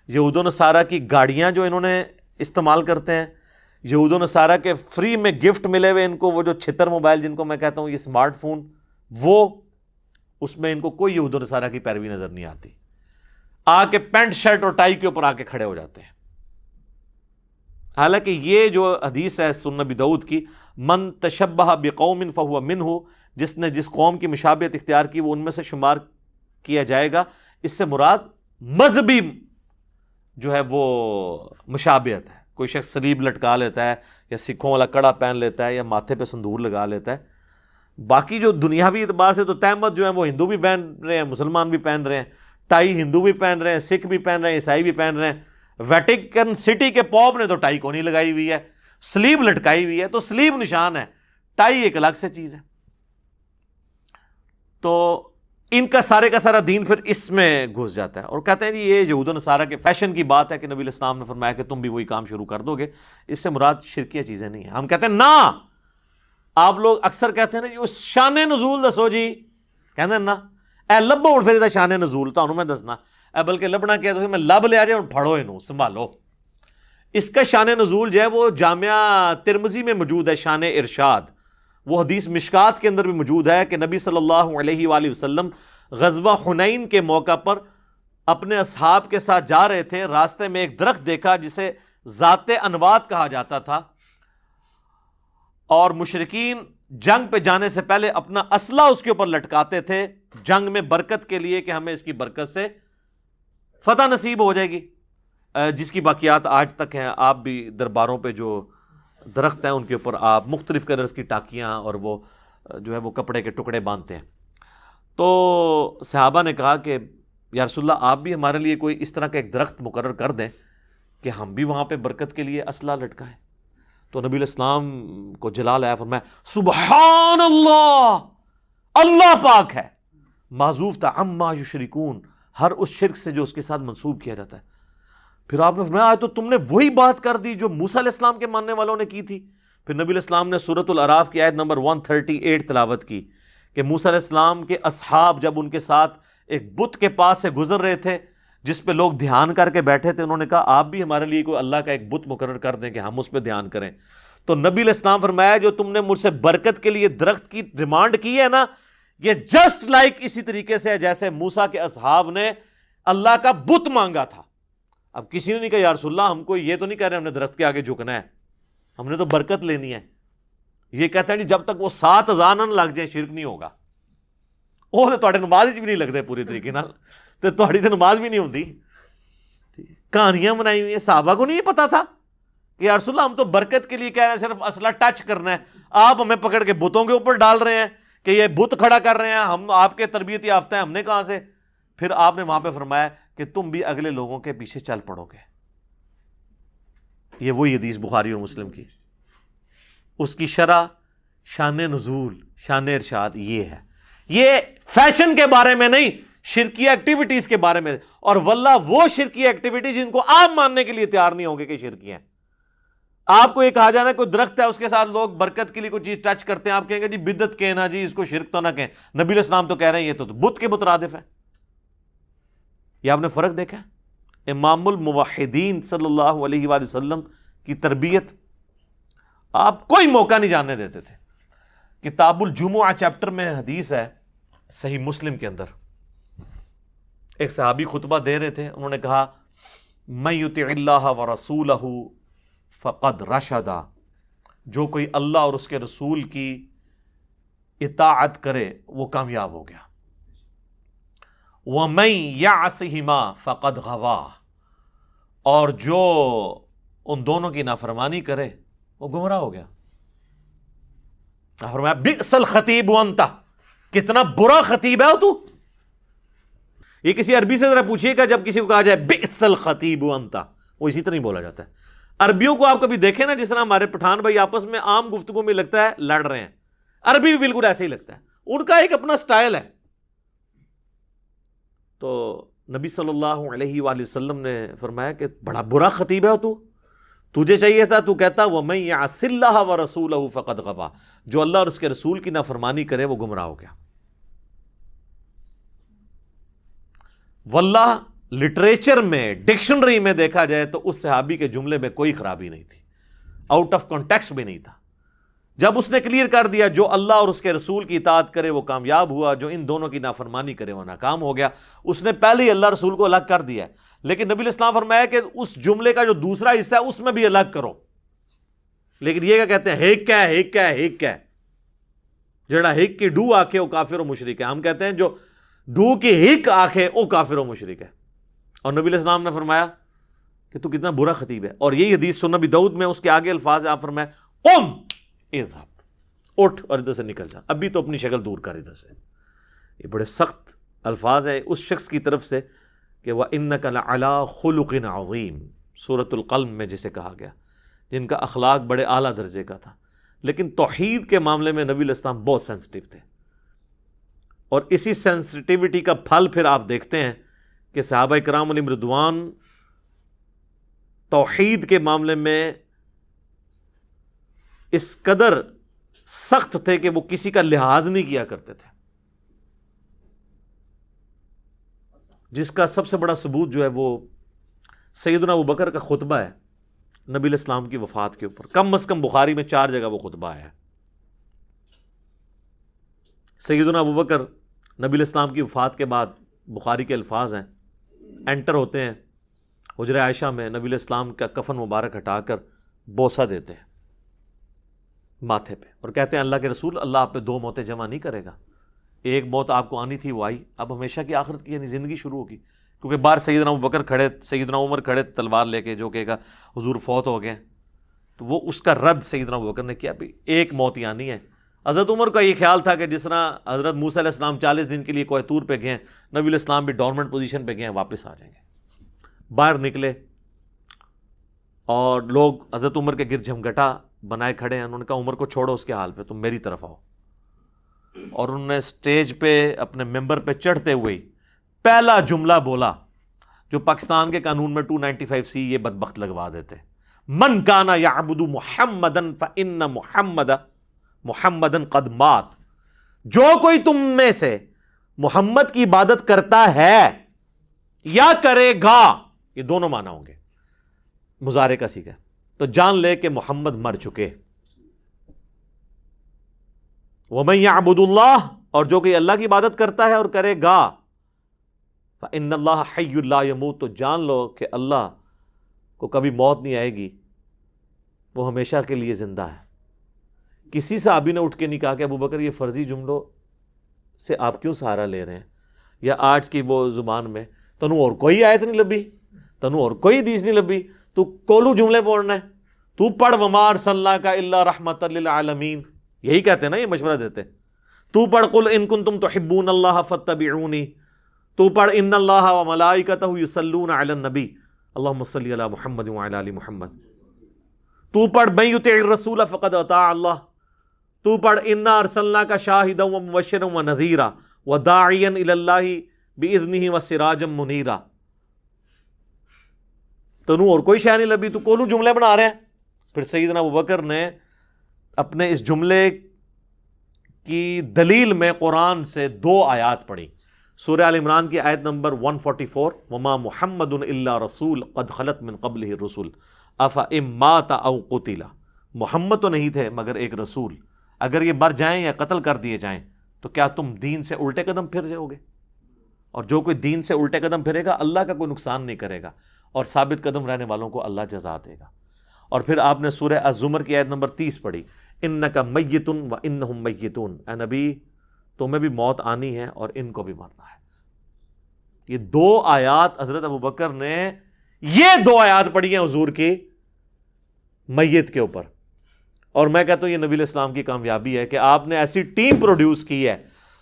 یہود و نصارہ کی گاڑیاں جو انہوں نے استعمال کرتے ہیں، یہود و نصارہ کے فری میں گفٹ ملے ہوئے ان کو، وہ جو چھتر موبائل جن کو میں کہتا ہوں یہ اسمارٹ فون، وہ اس میں ان کو کوئی یہود و نصارہ کی پیروی نظر نہیں آتی. آ کے پینٹ شرٹ اور ٹائی کے اوپر آ کے کھڑے ہو جاتے ہیں. حالانکہ یہ جو حدیث ہے سنن ابی داؤد کی، من تشبہ بقوم فہو منہ، جس نے جس قوم کی مشابہت اختیار کی وہ ان میں سے شمار کیا جائے گا. اس سے مراد مذہبی جو ہے وہ مشابہت ہے. کوئی شخص صلیب لٹکا لیتا ہے یا سکھوں والا کڑا پہن لیتا ہے یا ماتھے پہ سندور لگا لیتا ہے. باقی جو دنیاوی اعتبار سے تو تہمت جو ہے وہ ہندو بھی پہن رہے ہیں، مسلمان بھی پہن رہے ہیں، ٹائی ہندو بھی پہن رہے ہیں، سکھ بھی پہن رہے ہیں، عیسائی بھی پہن رہے ہیں. ویٹیکن سٹی کے پوپ نے تو ٹائی کو نہیں لگائی ہوئی ہے، سلیب لٹکائی ہوئی ہے. تو سلیب نشان ہے، ٹائی ایک الگ سے چیز ہے. تو ان کا سارے کا سارا دین پھر اس میں گھس جاتا ہے، اور کہتے ہیں جی یہ یہود و نصارہ کے فیشن کی بات ہے کہ نبی علیہ السلام نے فرمایا کہ تم بھی وہی کام شروع کر دو گے. اس سے مراد شرکیہ چیزیں نہیں ہیں. ہم کہتے ہیں نا، آپ لوگ اکثر کہتے ہیں نا یہ شان نزول دسو جی، کہتے ہیں نا اے لبو ہن پھر شان نزول تانوں میں دسنا اے، بلکہ لبنا کیا تو میں لب لیا جائے، پھڑو انہوں سنبھالو. اس کا شان نزول جو ہے وہ جامعہ ترمذی میں موجود ہے، شان ارشاد. وہ حدیث مشکات کے اندر بھی موجود ہے کہ نبی صلی اللہ علیہ وآلہ وسلم غزوہ حنین کے موقع پر اپنے اصحاب کے ساتھ جا رہے تھے. راستے میں ایک درخت دیکھا جسے ذات انوات کہا جاتا تھا، اور مشرکین جنگ پہ جانے سے پہلے اپنا اسلحہ اس کے اوپر لٹکاتے تھے جنگ میں برکت کے لیے کہ ہمیں اس کی برکت سے فتح نصیب ہو جائے گی، جس کی باقیات آج تک ہیں. آپ بھی درباروں پہ جو درخت ہیں ان کے اوپر آپ مختلف کلرز کی ٹاکیاں اور وہ جو ہے وہ کپڑے کے ٹکڑے باندھتے ہیں. تو صحابہ نے کہا کہ یا رسول اللہ آپ بھی ہمارے لیے کوئی اس طرح کا ایک درخت مقرر کر دیں کہ ہم بھی وہاں پہ برکت کے لیے اسلحہ لٹکائیں. تو نبی علیہ السلام کو جلال آیا، فرمایا سبحان اللہ، اللہ پاک ہے، معذوف تھا عما یشرکون، ہر اس شرک سے جو اس کے ساتھ منسوب کیا جاتا ہے. پھر آپ نے فرمایا تو تم نے وہی بات کر دی جو موسیٰ علیہ السلام کے ماننے والوں نے کی تھی. پھر نبی علیہ السلام نے سورۃ الاعراف کی آیت نمبر 138 تلاوت کی کہ موسیٰ علیہ السلام کے اصحاب جب ان کے ساتھ ایک بت کے پاس سے گزر رہے تھے جس پہ لوگ دھیان کر کے بیٹھے تھے، انہوں نے کہا آپ بھی ہمارے لیے کوئی اللہ کا ایک بت مقرر کر دیں کہ ہم اس پہ دھیان کریں. تو نبی علیہ السلام فرمایا جو تم نے مجھ سے برکت کے لیے درخت کی ڈیمانڈ کی ہے نا، یہ جسٹ لائک اسی طریقے سے ہے جیسے موسیٰ کے اصحاب نے اللہ کا بت مانگا تھا. اب کسی نے نہیں کہا یا رسول اللہ ہم کو یہ تو نہیں کہہ رہے ہم نے درخت کے آگے جھکنا ہے، ہم نے تو برکت لینی ہے. یہ کہتا ہے جی جب تک وہ 7 اذان نہ لگ جائیں شرک نہیں ہوگا. وہ تو تواڈے نماز بھی نہیں لگتے پوری طریقے نال, تو تواڈی تو نماز بھی نہیں ہوتی. کہانیاں بنائی ہوئی ہیں, صحابہ کو نہیں یہ پتا تھا کہ یا رسول اللہ ہم تو برکت کے لیے کہہ رہے ہیں, صرف اسلحہ ٹچ کرنا ہے, آپ ہمیں پکڑ کے بتوں کے اوپر ڈال رہے ہیں کہ یہ بت کھڑا کر رہے ہیں, ہم آپ کے تربیت یافتہ ہیں, ہم نے کہاں سے. پھر آپ نے وہاں پہ فرمایا کہ تم بھی اگلے لوگوں کے پیچھے چل پڑو گے. یہ وہی حدیث بخاری اور مسلم کی, اس کی شرح, شان نزول, شان ارشاد یہ ہے. یہ فیشن کے بارے میں نہیں, شرکی ایکٹیویٹیز کے بارے میں. اور واللہ وہ شرکی ایکٹیویٹیز جن کو آپ ماننے کے لیے تیار نہیں ہوں گے کہ شرکی ہیں. آپ کو یہ کہا جانا کوئی درخت ہے اس کے ساتھ لوگ برکت کے لیے کوئی چیز ٹچ کرتے ہیں, آپ کہیں گے جی بدعت کہنا, جی اس کو شرک تو نہ کہیں. نبی علیہ السلام تو کہہ رہے ہیں یہ تو بت کے مترادف ہے. یہ آپ نے فرق دیکھا ہے. امام الموحدین صلی اللہ علیہ وآلہ وسلم کی تربیت آپ کوئی موقع نہیں جاننے دیتے تھے. کتاب الجمعہ چیپٹر میں حدیث ہے صحیح مسلم کے اندر, ایک صحابی خطبہ دے رہے تھے, انہوں نے کہا من یطع اللہ ورسولہ فقد رشدا, جو کوئی اللہ اور اس کے رسول کی اطاعت کرے وہ کامیاب ہو گیا. وَمَن يَعْصِهِمَا فَقَدْ غَوَا, اور جو ان دونوں کی نافرمانی کرے وہ گمراہ ہو گیا. فرمایا بئس الخطیب وانت, کتنا برا خطیب ہے تو. یہ کسی عربی سے ذرا پوچھیے گا, جب کسی کو کہا جائے بئس الخطیب وانت, وہ اسی طرح ہی بولا جاتا ہے. عربیوں کو آپ کبھی دیکھیں نا, جس طرح ہمارے پٹھان بھائی آپس میں عام گفتگو میں لگتا ہے لڑ رہے ہیں, عربی بھی بالکل ایسے ہی لگتا ہے. ان کا ایک اپنا سٹائل ہے. تو نبی صلی اللہ علیہ وآلہ وسلم نے فرمایا کہ بڑا برا خطیب ہے تو, تجھے چاہیے تھا تو کہتا وَمَن يَعْصِ اللَّهَ وَرَسُولَهُ فَقَدْ غَوَا, جو اللہ اور اس کے رسول کی نافرمانی کرے وہ گمراہ ہو گیا. واللہ لٹریچر میں, ڈکشنری میں دیکھا جائے تو اس صحابی کے جملے میں کوئی خرابی نہیں تھی, آؤٹ آف کانٹیکسٹ بھی نہیں تھا. جب اس نے کلیئر کر دیا جو اللہ اور اس کے رسول کی اطاعت کرے وہ کامیاب ہوا, جو ان دونوں کی نافرمانی کرے وہ ناکام ہو گیا. اس نے پہلے ہی اللہ رسول کو الگ کر دیا ہے, لیکن نبی علیہ السلام فرمایا کہ اس جملے کا جو دوسرا حصہ ہے اس میں بھی الگ کرو. لیکن یہ کیا کہتے ہیں, ہک ہے, ہک ہے, ہک ہے, جڑا ہک کی ڈو آکھے وہ کافر و مشرک ہے. ہم کہتے ہیں جو ڈو کی ہک آکھے وہ کافر و مشرک ہے. اور نبی علیہ السلام نے فرمایا کہ تو کتنا برا خطیب ہے. اور یہی حدیث سنن نبی داؤد میں اس کے آگے الفاظ آپ فرمایا قم اذهب, اٹھ اور ادھر سے نکل جا, ابھی تو اپنی شکل دور کر ادھر سے. یہ بڑے سخت الفاظ ہیں اس شخص کی طرف سے کہ وَإِنَّكَ لَعَلَىٰ خُلُقٍ عَظِيمٍ, سورۃ القلم میں جسے کہا گیا, جن کا اخلاق بڑے اعلیٰ درجے کا تھا. لیکن توحید کے معاملے میں نبی علیہ السلام بہت سینسٹیو تھے. اور اسی سینسٹیوٹی کا پھل پھر آپ دیکھتے ہیں کہ صحابہ کرام علیہم رضوان توحید کے معاملے میں اس قدر سخت تھے کہ وہ کسی کا لحاظ نہیں کیا کرتے تھے. جس کا سب سے بڑا ثبوت جو ہے وہ سیدنا ابوبکر کا خطبہ ہے نبی علیہ السلام کی وفات کے اوپر. کم از کم بخاری میں 4 جگہ وہ خطبہ آیا ہے. سیدنا ابوبکر نبی علیہ السلام کی وفات کے بعد, بخاری کے الفاظ ہیں, انٹر ہوتے ہیں حجرہ عائشہ میں, نبی علیہ السلام کا کفن مبارک ہٹا کر بوسہ دیتے ہیں ماتھے پہ, اور کہتے ہیں اللہ کے رسول, اللہ آپ پہ 2 موتیں جمع نہیں کرے گا. ایک موت آپ کو آنی تھی وہ آئی, اب ہمیشہ کی آخرت کی یعنی زندگی شروع ہوگی. کیونکہ باہر سیدنا ابوبکر کھڑے, سیدنا عمر کھڑے تلوار لے کے, جو کہے گا حضور فوت ہو گئے. تو وہ اس کا رد سیدنا ابوبکر نے کیا, بھی ایک موت ہی آنی ہے. حضرت عمر کا یہ خیال تھا کہ جس طرح حضرت موسیٰ علیہ السلام 40 دن کے لیے کوہ طور پہ گئے, نبی علیہ السلام بھی ڈورمنٹ پوزیشن پہ گئے, واپس آ جائیں گے. باہر نکلے اور لوگ حضرت عمر کے گرد جھمگٹا بنائے کھڑے ہیں. انہوں نے کہا عمر کو چھوڑو اس کے حال پہ, تم میری طرف آؤ. اور انہوں نے سٹیج پہ اپنے ممبر پہ چڑھتے ہوئے پہلا جملہ بولا جو پاکستان کے قانون میں 295C یہ بدبخت لگوا دیتے, من کانا یعبد محمدن فإن محمدن قد مات. جو کوئی تم میں سے محمد کی عبادت کرتا ہے یا کرے گا, یہ دونوں معنی ہوں گے, مضارع کا صیغہ, تو جان لے کہ محمد مر چکے. وَمَن يَعْبُدُ اللَّهَ, اور جو کہ اللہ کی عبادت کرتا ہے اور کرے گا, فَإِنَّ اللَّهَ حَيٌّ لَا يَمُوتُ, تو جان لو کہ اللہ کو کبھی موت نہیں آئے گی. وہ ہمیشہ کے لیے زندہ ہے. کسی صحابی نے اٹھ کے نہیں کہا کہ ابو بکر یہ فرضی جملوں سے آپ کیوں سہارا لے رہے ہیں, یا آج کی وہ زبان میں تنو اور کوئی آیت نہیں لبھی, تنو اور کوئی حدیث نہیں لبھی, تو کولو جملے پڑھنا ہے, تو پڑھ وما ارسلناک الا رحمۃ للعالمین, یہی کہتے ہیں نا, یہ مشورہ دیتے. تو پڑھ قل ان کنتم تحبون اللہ فاتبعونی, تو پڑھ ان اللہ وملائکتہ یصلون علی النبی اللہم صلی علی محمد وعلی آل محمد, تو پڑھ من یطع الرسول فقد اطاع اللہ, تو پڑھ انا ارسلناک شاہدا ومبشرا ونذیرا وداعیا الی اللہ باذنہ وسراجا منیرا. تنو اور کوئی شے نہیں لبھی, تو کولو جملے بنا رہے ہیں. پھر سیدنا ابوبکر نے اپنے اس جملے کی دلیل میں قرآن سے 2 آیات پڑھی. سورہ آل عمران کی آیت نمبر 144, وما محمد الا رسول قد خلت من قبلہ الرسل افإن مات او قتل. محمد تو نہیں تھے مگر ایک رسول, اگر یہ مر جائیں یا قتل کر دیے جائیں تو کیا تم دین سے الٹے قدم پھر جاؤ گے؟ اور جو کوئی دین سے الٹے قدم پھرے گا اللہ کا کوئی نقصان نہیں کرے گا, اور ثابت قدم رہنے والوں کو اللہ جزا دے گا. اور پھر آپ نے سورہ الزمر کی آیت نمبر 30 پڑھی, انک میت و انہم میتون, اے نبی تمہیں بھی موت آنی ہے اور ان کو بھی مرنا ہے. یہ 2 آیات حضرت ابوبکر نے, یہ 2 آیات پڑھی ہیں حضور کی میت کے اوپر. اور میں کہتا ہوں یہ نبی الاسلام کی کامیابی ہے کہ آپ نے ایسی ٹیم پروڈیوس کی ہے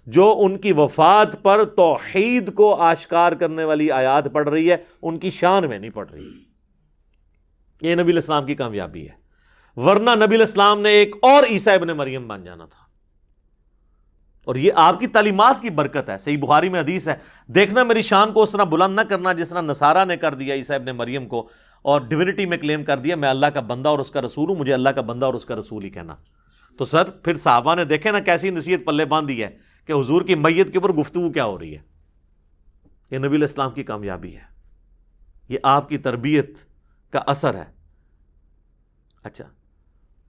جو ان کی وفات پر توحید کو آشکار کرنے والی آیات پڑھ رہی ہے, ان کی شان میں نہیں پڑھ رہی. یہ نبی الاسلام کی کامیابی ہے, ورنہ نبی الاسلام نے ایک اور عیسیٰ ابن مریم بن جانا تھا. اور یہ آپ کی تعلیمات کی برکت ہے. صحیح بخاری میں حدیث ہے, دیکھنا میری شان کو اس طرح بلند نہ کرنا جس طرح نصارہ نے کر دیا عیسیٰ ابن مریم کو, اور ڈیوینٹی میں کلیم کر دیا میں اللہ کا بندہ اور اس کا رسول ہوں, مجھے اللہ کا بندہ اور اس کا رسول ہی کہنا. تو سر پھر صحابہ نے دیکھے نا کیسی نصیحت پلے باندھی ہے کہ حضور کی میت کے اوپر گفتگو کیا ہو رہی ہے. یہ نبی الاسلام کی کامیابی ہے, یہ آپ کی تربیت کا اثر ہے. اچھا,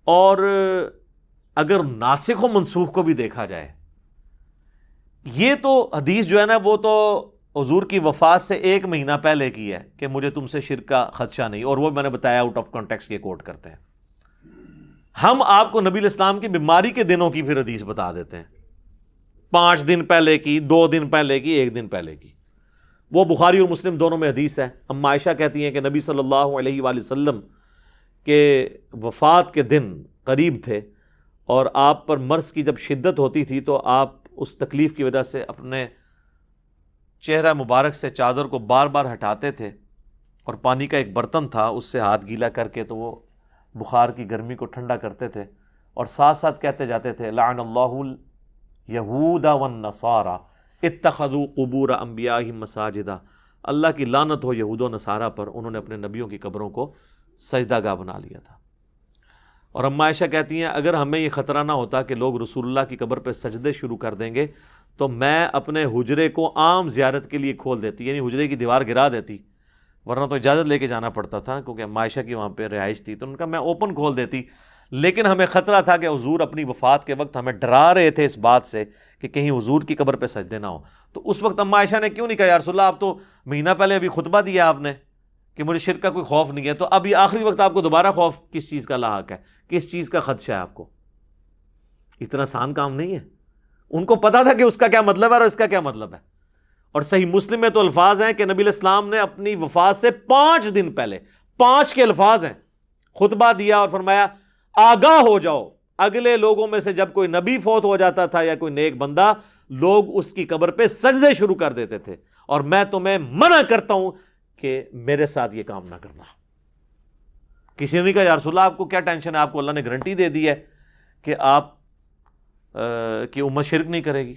اور اگر ناسخ و منسوخ کو بھی دیکھا جائے, یہ تو حدیث جو ہے نا وہ تو حضور کی وفات سے 1 مہینہ پہلے کی ہے کہ مجھے تم سے شرک کا خدشہ نہیں, اور وہ میں نے بتایا آؤٹ آف کانٹیکسٹ یہ کوٹ کرتے ہیں. ہم آپ کو نبی الاسلام کی بیماری کے دنوں کی پھر حدیث بتا دیتے ہیں, 5 دن پہلے کی, 2 دن پہلے کی, 1 دن پہلے کی. وہ بخاری اور مسلم دونوں میں حدیث ہے. اما عائشہ کہتی ہیں کہ نبی صلی اللہ علیہ وآلہ وسلم کے وفات کے دن قریب تھے, اور آپ پر مرض کی جب شدت ہوتی تھی تو آپ اس تکلیف کی وجہ سے اپنے چہرہ مبارک سے چادر کو بار بار ہٹاتے تھے, اور پانی کا ایک برتن تھا اس سے ہاتھ گیلا کر کے تو وہ بخار کی گرمی کو ٹھنڈا کرتے تھے, اور ساتھ ساتھ کہتے جاتے تھے لعن اللہ الیہود والنصارى اتخذوا قبور انبیائہم مساجدا. اللہ کی لعنت ہو یہود و نصارہ پر, انہوں نے اپنے نبیوں کی قبروں کو سجدہ گاہ بنا لیا تھا. اور اما عائشہ کہتی ہیں اگر ہمیں یہ خطرہ نہ ہوتا کہ لوگ رسول اللہ کی قبر پہ سجدے شروع کر دیں گے تو میں اپنے حجرے کو عام زیارت کے لیے کھول دیتی, یعنی حجرے کی دیوار گرا دیتی, ورنہ تو اجازت لے کے جانا پڑتا تھا کیونکہ اما عائشہ کی وہاں پہ رہائش تھی, تو ان کا میں اوپن کھول دیتی. لیکن ہمیں خطرہ تھا کہ حضور اپنی وفات کے وقت ہمیں ڈرا رہے تھے اس بات سے کہ کہیں حضور کی قبر پہ سجدے نہ ہو. تو اس وقت اما عائشہ نے کیوں نہیں کہا یا رسول اللہ آپ تو مہینہ پہلے ابھی خطبہ دیا آپ نے کہ مجھے شرک کا کوئی خوف نہیں ہے, تو اب یہ آخری وقت آپ کو دوبارہ خوف کس چیز کا لاحق ہے, کس چیز کا خدشہ ہے آپ کو؟ اتنا آسان کام نہیں ہے. ان کو پتا تھا کہ اس کا کیا مطلب ہے اور اس کا کیا مطلب ہے. اور صحیح مسلم میں تو الفاظ ہیں کہ نبی الاسلام نے اپنی وفات سے 5 دن پہلے, 5 کے الفاظ ہیں, خطبہ دیا اور فرمایا آگاہ ہو جاؤ, اگلے لوگوں میں سے جب کوئی نبی فوت ہو جاتا تھا یا کوئی نیک بندہ, لوگ اس کی قبر پہ سجدے شروع کر دیتے تھے, اور میں تمہیں منع کرتا ہوں کہ میرے ساتھ یہ کام نہ کرنا. کسی نے نہیں کہا یا رسول اللہ آپ کو کیا ٹینشن ہے, آپ کو اللہ نے گارنٹی دے دی ہے کہ آپ کی امت شرک نہیں کرے گی.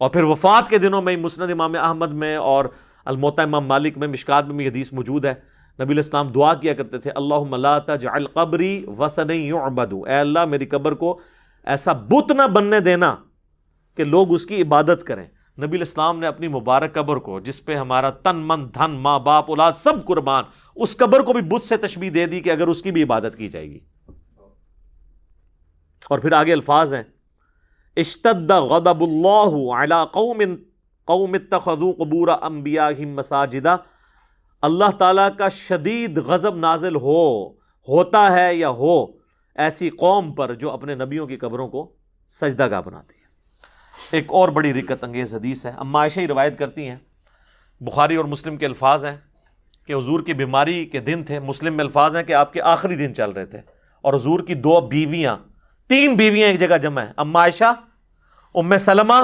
اور پھر وفات کے دنوں میں مسند امام احمد میں اور الموطا امام مالک میں, مشکات میں بھی حدیث موجود ہے, نبی الاسلام دعا کیا کرتے تھے اللہم لا تجعل قبری وثنا یعبد, اے اللہ میری قبر کو ایسا بت نہ بننے دینا کہ لوگ اس کی عبادت کریں. نبی الاسلام نے اپنی مبارک قبر کو, جس پہ ہمارا تن من دھن ماں باپ اولاد سب قربان, اس قبر کو بھی بت سے تشبیہ دے دی کہ اگر اس کی بھی عبادت کی جائے گی. اور پھر آگے الفاظ ہیں اشتد غضب اللہ علی قوم اتخذوا قبور انبیائہم مساجدا, اللہ تعالیٰ کا شدید غضب نازل ہو ہوتا ہے یا ہو ایسی قوم پر جو اپنے نبیوں کی قبروں کو سجدہ گاہ بناتی ہے۔ ایک اور بڑی رقت انگیز حدیث ہے، اما عائشہ ہی روایت کرتی ہیں، بخاری اور مسلم کے الفاظ ہیں کہ حضور کی بیماری کے دن تھے، مسلم میں الفاظ ہیں کہ آپ کے آخری دن چل رہے تھے، اور حضور کی 3 بیویاں ایک جگہ جمع ہیں، اما عائشہ، ام سلمہ،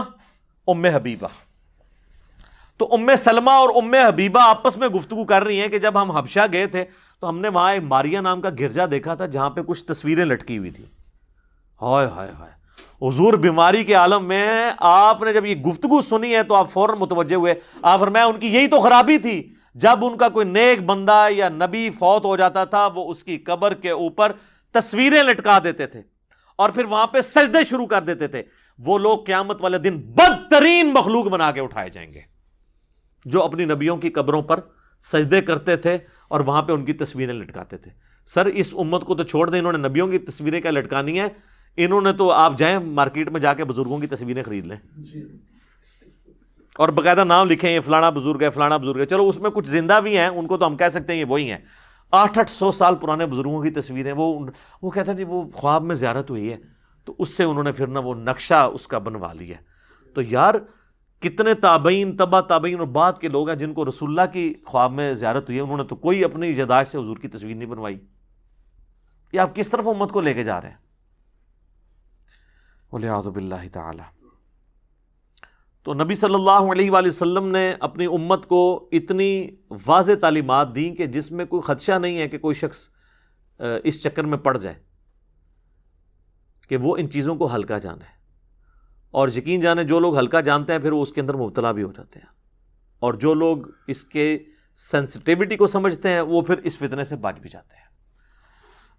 ام حبیبہ۔ تو ام سلمہ اور ام حبیبہ آپس میں گفتگو کر رہی ہیں کہ جب ہم حبشہ گئے تھے تو ہم نے وہاں ایک ماریا نام کا گرجا دیکھا تھا جہاں پہ کچھ تصویریں لٹکی ہوئی تھی۔ ہائے ہائے ہائے، حضور بیماری کے عالم میں آپ نے جب یہ گفتگو سنی ہے تو آپ فوراً متوجہ ہوئے، آپ فرمایا ان کی یہی تو خرابی تھی، جب ان کا کوئی نیک بندہ یا نبی فوت ہو جاتا تھا وہ اس کی قبر کے اوپر تصویریں لٹکا دیتے تھے اور پھر وہاں پہ سجدے شروع کر دیتے تھے۔ وہ لوگ قیامت والے دن بدترین مخلوق بنا کے اٹھائے جائیں گے جو اپنی نبیوں کی قبروں پر سجدے کرتے تھے اور وہاں پہ ان کی تصویریں لٹکاتے تھے۔ سر اس امت کو تو چھوڑ دیں، انہوں نے نبیوں کی تصویریں کیا لٹکانی ہیں، انہوں نے تو آپ جائیں مارکیٹ میں جا کے بزرگوں کی تصویریں خرید لیں اور باقاعدہ نام لکھیں یہ فلانا بزرگ ہے فلانا بزرگ ہے، چلو اس میں کچھ زندہ بھی ہیں، ان کو تو ہم کہہ سکتے ہیں یہ وہی ہیں۔ 800 سال پرانے بزرگوں کی تصویریں، وہ کہتے ہیں جی وہ خواب میں زیارت ہوئی ہے، تو اس سے انہوں نے پھر نہ وہ نقشہ اس کا بنوا لیا۔ تو یار کتنے تابعین، تبع تابعین اور بعد کے لوگ ہیں جن کو رسول اللہ کی خواب میں زیارت ہوئی ہے، انہوں نے تو کوئی اپنی یادداشت سے حضور کی تصویر نہیں بنوائی۔ یہ آپ کس طرف امت کو لے کے جا رہے ہیں؟ وَلِعَاذُ بِاللَّهِ تعالی۔ تو نبی صلی اللہ علیہ وآلہ وسلم نے اپنی امت کو اتنی واضح تعلیمات دیں کہ جس میں کوئی خدشہ نہیں ہے کہ کوئی شخص اس چکر میں پڑ جائے کہ وہ ان چیزوں کو ہلکا جانے، اور یقین جانے جو لوگ ہلکا جانتے ہیں پھر وہ اس کے اندر مبتلا بھی ہو جاتے ہیں، اور جو لوگ اس کے سینسٹیوٹی کو سمجھتے ہیں وہ پھر اس فتنے سے بچ بھی جاتے ہیں۔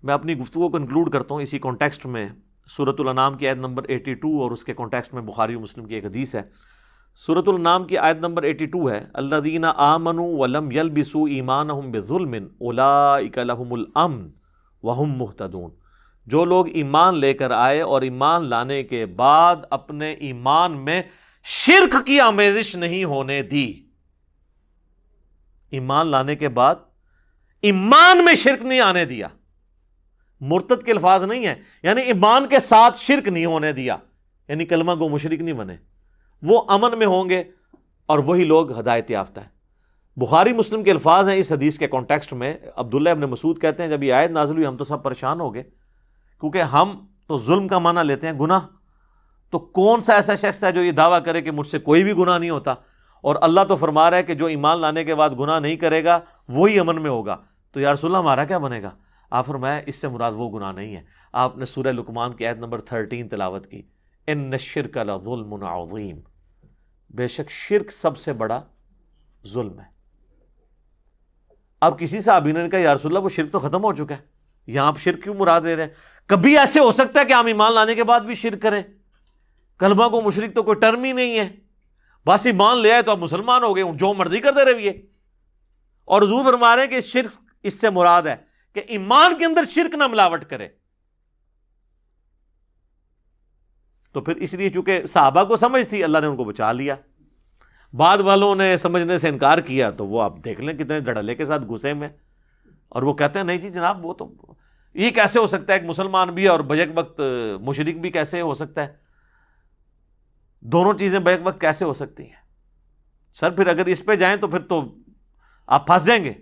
میں اپنی گفتگو کو انکلوڈ کرتا ہوں اسی کانٹیکسٹ میں سورۃ الانعام کی آیت نمبر 82 اور اس کے کانٹیکسٹ میں بخاری و مسلم کی ایک حدیث ہے۔ سورۃ الانعام کی آیت نمبر 82 ہے، الذین آمنوا ولم یلبسوا ایمانہم بظلم اولئک لہم الامن وہم مہتدون۔ جو لوگ ایمان لے کر آئے اور ایمان لانے کے بعد اپنے ایمان میں شرک کی آمیزش نہیں ہونے دی، ایمان لانے کے بعد ایمان میں شرک نہیں آنے دیا، مرتد کے الفاظ نہیں ہیں، یعنی ایمان کے ساتھ شرک نہیں ہونے دیا، یعنی کلمہ گو مشرک نہیں بنے، وہ امن میں ہوں گے اور وہی لوگ ہدایت یافتہ ہیں۔ بخاری مسلم کے الفاظ ہیں اس حدیث کے کانٹیکسٹ میں، عبداللہ ابن مسعود کہتے ہیں جب یہ آیت نازل ہوئی ہم تو سب پریشان ہو گئے، کیونکہ ہم تو ظلم کا معنی لیتے ہیں گناہ، تو کون سا ایسا شخص ہے جو یہ دعویٰ کرے کہ مجھ سے کوئی بھی گناہ نہیں ہوتا، اور اللہ تو فرما رہا ہے کہ جو ایمان لانے کے بعد گناہ نہیں کرے گا وہی امن میں ہوگا، تو یا رسول اللہ ہمارا کیا بنے گا؟ آپ فرمایا اس سے مراد وہ گناہ نہیں ہے۔ آپ نے سورہ لقمان کی آیت نمبر 13 تلاوت کی، ان الشرک لظلم عظیم، بے شک شرک سب سے بڑا ظلم ہے۔ اب کسی صحابی نے کہا یا رسول اللہ وہ شرک تو ختم ہو چکا ہے، یہاں آپ شرک کیوں مراد لے رہے ہیں؟ کبھی ایسے ہو سکتا ہے کہ ہم ایمان لانے کے بعد بھی شرک کریں؟ کلمہ کو مشرک تو کوئی ٹرم ہی نہیں ہے، بس ایمان لے آئے تو آپ مسلمان ہو گئے، جو مرضی کرتے رہیے۔ اور حضور فرما رہے ہیں کہ شرک اس سے مراد ہے کہ ایمان کے اندر شرک نہ ملاوٹ کرے۔ تو پھر اس لیے چونکہ صحابہ کو سمجھ تھی اللہ نے ان کو بچا لیا، بعد والوں نے سمجھنے سے انکار کیا تو وہ آپ دیکھ لیں کتنے دھڑلے کے ساتھ گھسے میں، اور وہ کہتے ہیں نہیں جی جناب وہ تو یہ کیسے ہو سکتا ہے، ایک مسلمان بھی اور بیک وقت مشرک بھی کیسے ہو سکتا ہے، دونوں چیزیں بیک وقت کیسے ہو سکتی ہیں؟ سر پھر اگر اس پہ جائیں تو پھر تو آپ پھنس جائیں گے۔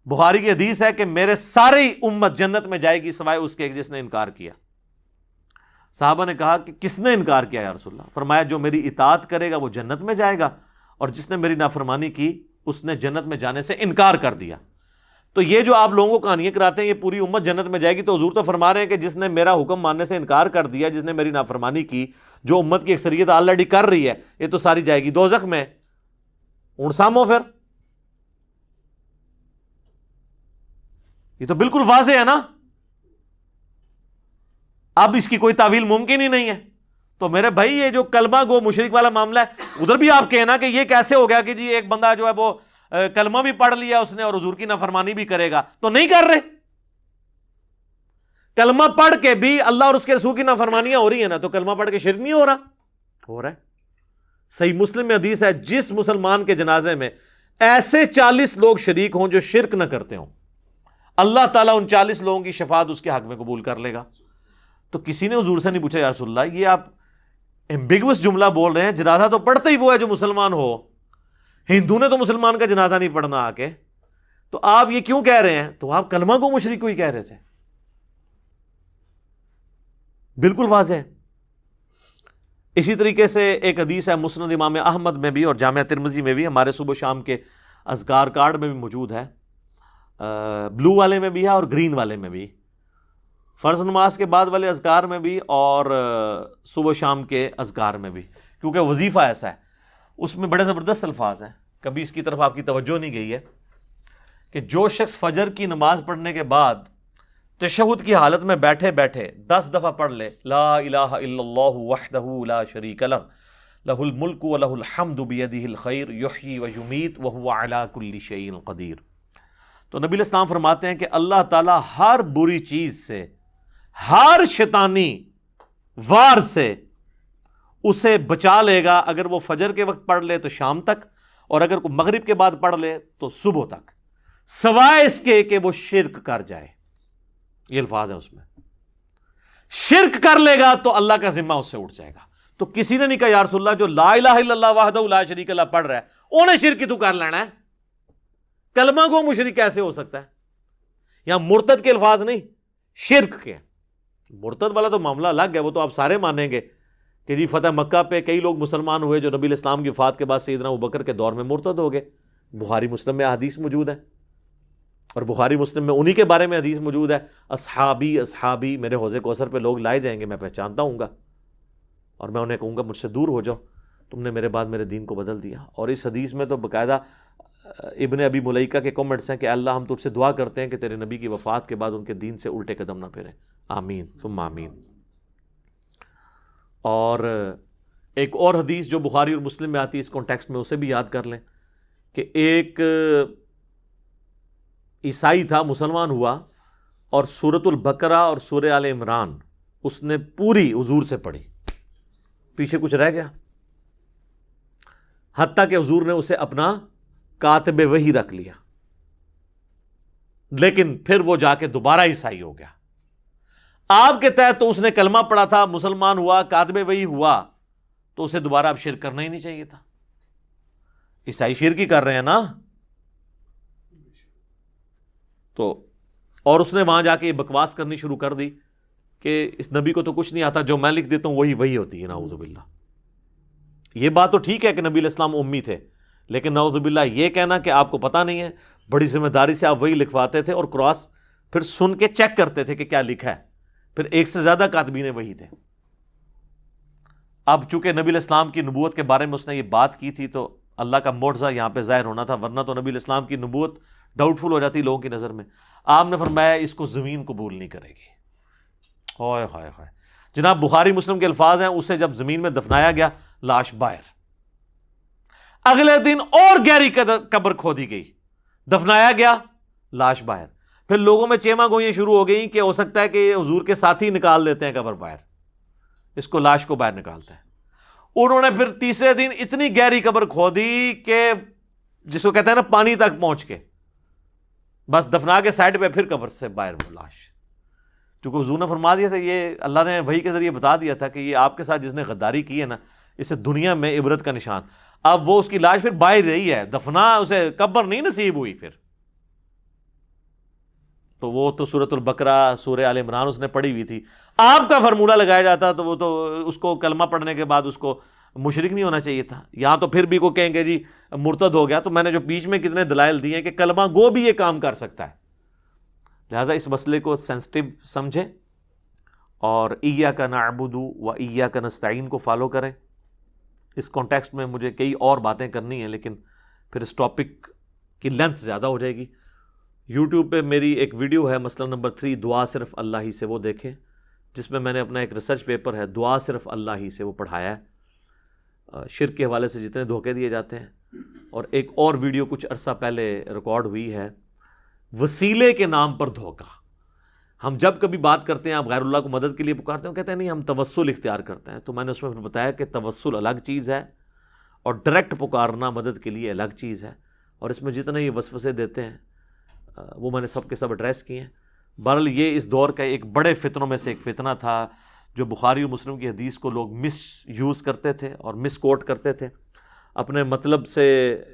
بخاری کی حدیث ہے کہ میرے ساری امت جنت میں جائے گی سوائے اس کے جس نے انکار کیا۔ صحابہ نے کہا کہ کس نے انکار کیا یا رسول اللہ؟ فرمایا جو میری اطاعت کرے گا وہ جنت میں جائے گا، اور جس نے میری نافرمانی کی اس نے جنت میں جانے سے انکار کر دیا۔ تو یہ جو آپ لوگوں کو کہانیاں کراتے ہیں یہ پوری امت جنت میں جائے گی، تو حضور تو فرما رہے ہیں کہ جس نے میرا حکم ماننے سے انکار کر دیا، جس نے میری نافرمانی کی، جو امت کی اکثریت آلریڈی کر رہی ہے، یہ تو ساری جائے گی دوزخ میں۔ اونٹ سامو پھر یہ تو بالکل واضح ہے نا، اب اس کی کوئی تعویل ممکن ہی نہیں ہے۔ تو میرے بھائی یہ جو کلمہ گو مشرک والا معاملہ ہے ادھر بھی آپ کہنا کہ یہ کیسے ہو گیا کہ جی ایک بندہ جو ہے وہ کلمہ بھی پڑھ لیا اس نے اور حضور کی نافرمانی بھی کرے گا، تو نہیں کر رہے، کلمہ پڑھ کے بھی اللہ اور اس کے رسول کی نافرمانیاں ہو رہی ہیں نا، تو کلمہ پڑھ کے شرک نہیں ہو رہا ہے۔ صحیح مسلم میں حدیث ہے جس مسلمان کے جنازے میں ایسے 40 لوگ شریک ہوں جو شرک نہ کرتے ہوں، اللہ تعالیٰ ان 40 لوگوں کی شفاعت اس کے حق میں قبول کر لے گا. تو کسی نے حضور سے نہیں پوچھا یا رسول اللہ یہ آپ ایمبیگوس جملہ بول رہے ہیں, جنازہ تو پڑھتا ہی وہ ہے جو مسلمان ہو, ہندو نے تو مسلمان کا جنازہ نہیں پڑھنا آ کے, تو آپ یہ کیوں کہہ رہے ہیں؟ تو آپ کلمہ کو مشرک کو ہی کہہ رہے تھے. بالکل واضح ہے. اسی طریقے سے ایک حدیث ہے مسند امام احمد میں بھی اور جامعہ ترمذی میں بھی, ہمارے صبح و شام کے اذکار کارڈ میں بھی موجود ہے, بلو والے میں بھی ہے اور گرین والے میں بھی, فرض نماز کے بعد والے اذکار میں بھی اور صبح و شام کے اذکار میں بھی, کیونکہ وظیفہ ایسا ہے اس میں بڑے زبردست الفاظ ہیں. کبھی اس کی طرف آپ کی توجہ نہیں گئی ہے کہ جو شخص فجر کی نماز پڑھنے کے بعد تشہد کی حالت میں بیٹھے بیٹھے 10 دفعہ پڑھ لے لا الہ الا اللہ وحدہ لا شریک لہ لہ الملک و لہ الحمد بیدہ الخیر یحیی و یمیت وہو علی کل شیء قدیر, تو نبی علیہ السلام فرماتے ہیں کہ اللہ تعالیٰ ہر بری چیز سے, ہر شیطانی وار سے اسے بچا لے گا اگر وہ فجر کے وقت پڑھ لے تو شام تک, اور اگر وہ مغرب کے بعد پڑھ لے تو صبح تک, سوائے اس کے کہ وہ شرک کر جائے. یہ الفاظ ہیں اس میں, شرک کر لے گا تو اللہ کا ذمہ اس سے اٹھ جائے گا. تو کسی نے نہیں کہا یا رسول اللہ جو لا الہ الا اللہ وحدہ لا شریک لہ پڑھ رہا ہے انہیں شرک کی تو کر لینا ہے, کلمہ کو مشرک کیسے ہو سکتا ہے؟ یہاں مرتد کے الفاظ نہیں, شرک کے. مرتد والا تو معاملہ الگ ہے, وہ تو آپ سارے مانیں گے کہ جی فتح مکہ پہ کئی لوگ مسلمان ہوئے جو نبی علیہ السلام کی وفات کے بعد سیدنا ابوبکر کے دور میں مرتد ہو گئے. بخاری مسلم میں حدیث موجود ہے, اور بخاری مسلم میں انہی کے بارے میں حدیث موجود ہے, اصحابی اصحابی, میرے حوض کوثر پہ لوگ لائے جائیں گے, میں پہچانتا ہوں گا اور میں انہیں کہوں گا مجھ سے دور ہو جاؤ, تم نے میرے بعد میرے دین کو بدل دیا. اور اس حدیث میں تو باقاعدہ ابن ابی ملیکہ کے کمنٹس ہیں کہ اللہ ہم تجھ سے دعا کرتے ہیں کہ تیرے نبی کی وفات کے بعد ان کے دین سے الٹے قدم نہ پھیریں, آمین ثم آمین. اور ایک اور حدیث جو بخاری اور مسلم میں آتی ہے اس کانٹیکسٹ میں, اسے بھی یاد کر لیں کہ ایک عیسائی تھا, مسلمان ہوا اور سورۃ البقرہ اور سورہ آل عمران اس نے پوری حضور سے پڑھی, پیچھے کچھ رہ گیا, حتیٰ کہ حضور نے اسے اپنا کاتب وحی رکھ لیا, لیکن پھر وہ جا کے دوبارہ عیسائی ہو گیا. آپ کے تحت تو اس نے کلمہ پڑھا تھا, مسلمان ہوا, کاتب وحی ہوا, تو اسے دوبارہ اب شرک کرنا ہی نہیں چاہیے تھا. عیسائی شرک ہی کر رہے ہیں نا. تو اور اس نے وہاں جا کے یہ بکواس کرنی شروع کر دی کہ اس نبی کو تو کچھ نہیں آتا, جو میں لکھ دیتا ہوں وہی ہوتی ہے, نعوذ باللہ. یہ بات تو ٹھیک ہے کہ نبی علیہ السلام امی تھے, لیکن نعوذ باللہ یہ کہنا کہ آپ کو پتہ نہیں ہے, بڑی ذمہ داری سے آپ وہی لکھواتے تھے اور کراس پھر سن کے چیک کرتے تھے کہ کیا لکھا ہے, پھر ایک سے زیادہ کاتبین وہی تھے. اب چونکہ نبی علیہ السلام کی نبوت کے بارے میں اس نے یہ بات کی تھی تو اللہ کا معجزہ یہاں پہ ظاہر ہونا تھا, ورنہ تو نبی علیہ السلام کی نبوت ڈاؤٹ فل ہو جاتی لوگوں کی نظر میں. آپ نے فرمایا اس کو زمین قبول نہیں کرے گی. ہائے ہائے ہائے. جناب بخاری مسلم کے الفاظ ہیں, اسے جب زمین میں دفنایا گیا لاش باہر, اگلے دن اور گہری قبر کھودی گئی, دفنایا گیا لاش باہر. پھر لوگوں میں چیما گوئیاں شروع ہو گئیں کہ ہو سکتا ہے کہ حضور کے ساتھی نکال دیتے ہیں قبر باہر, اس کو لاش کو باہر نکالتے ہیں. انہوں نے پھر تیسرے دن اتنی گہری قبر کھودی کہ جس کو کہتے ہیں نا پانی تک پہنچ کے, بس دفنا کے سائڈ پہ پھر قبر سے باہر وہ لاش. چونکہ حضور نے فرما دیا تھا, یہ اللہ نے وحی کے ذریعے بتا دیا تھا کہ یہ آپ کے ساتھ جس نے غداری کی ہے نا اسے دنیا میں عبرت کا نشان. اب وہ اس کی لاش پھر باہر رہی ہے, دفنا اسے قبر نہیں نصیب ہوئی. پھر تو وہ تو سورۃ البقرہ سورہ آل عمران اس نے پڑھی ہوئی تھی. آپ کا فارمولہ لگایا جاتا تو وہ تو اس کو کلمہ پڑھنے کے بعد اس کو مشرک نہیں ہونا چاہیے تھا. یہاں تو پھر بھی کو کہیں گے جی مرتد ہو گیا, تو میں نے جو بیچ میں کتنے دلائل دیے ہیں کہ کلمہ گو بھی یہ کام کر سکتا ہے. لہٰذا اس مسئلے کو سینسٹیو سمجھیں اور ایاک نعبد و ایاک نستعین کو فالو کریں. اس کانٹیکسٹ میں مجھے کئی اور باتیں کرنی ہیں, لیکن پھر اس ٹاپک کی لینتھ زیادہ ہو جائے گی. یوٹیوب پہ میری ایک ویڈیو ہے مسئلہ نمبر 3, دعا صرف اللہ ہی سے, وہ دیکھیں, جس میں میں نے اپنا ایک ریسرچ پیپر ہے دعا صرف اللہ ہی سے وہ پڑھایا ہے, شرک کے حوالے سے جتنے دھوکے دیے جاتے ہیں. اور ایک اور ویڈیو کچھ عرصہ پہلے ریکارڈ ہوئی ہے, وسیلے کے نام پر دھوکہ. ہم جب کبھی بات کرتے ہیں آپ غیر اللہ کو مدد کے لیے پکارتے ہیں, کہتے ہیں نہیں ہم توسل اختیار کرتے ہیں. تو میں نے اس میں بتایا کہ توسل الگ چیز ہے اور ڈائریکٹ پکارنا مدد کے لیے الگ چیز ہے. اور اس میں جتنے یہ وسوسے دیتے ہیں وہ میں نے سب کے سب ایڈریس کیے ہیں۔ بہرحال یہ اس دور کا ایک بڑے فتنوں میں سے ایک فتنہ تھا جو بخاری اور مسلم کی حدیث کو لوگ مس یوز کرتے تھے اور مس کوٹ کرتے تھے، اپنے مطلب سے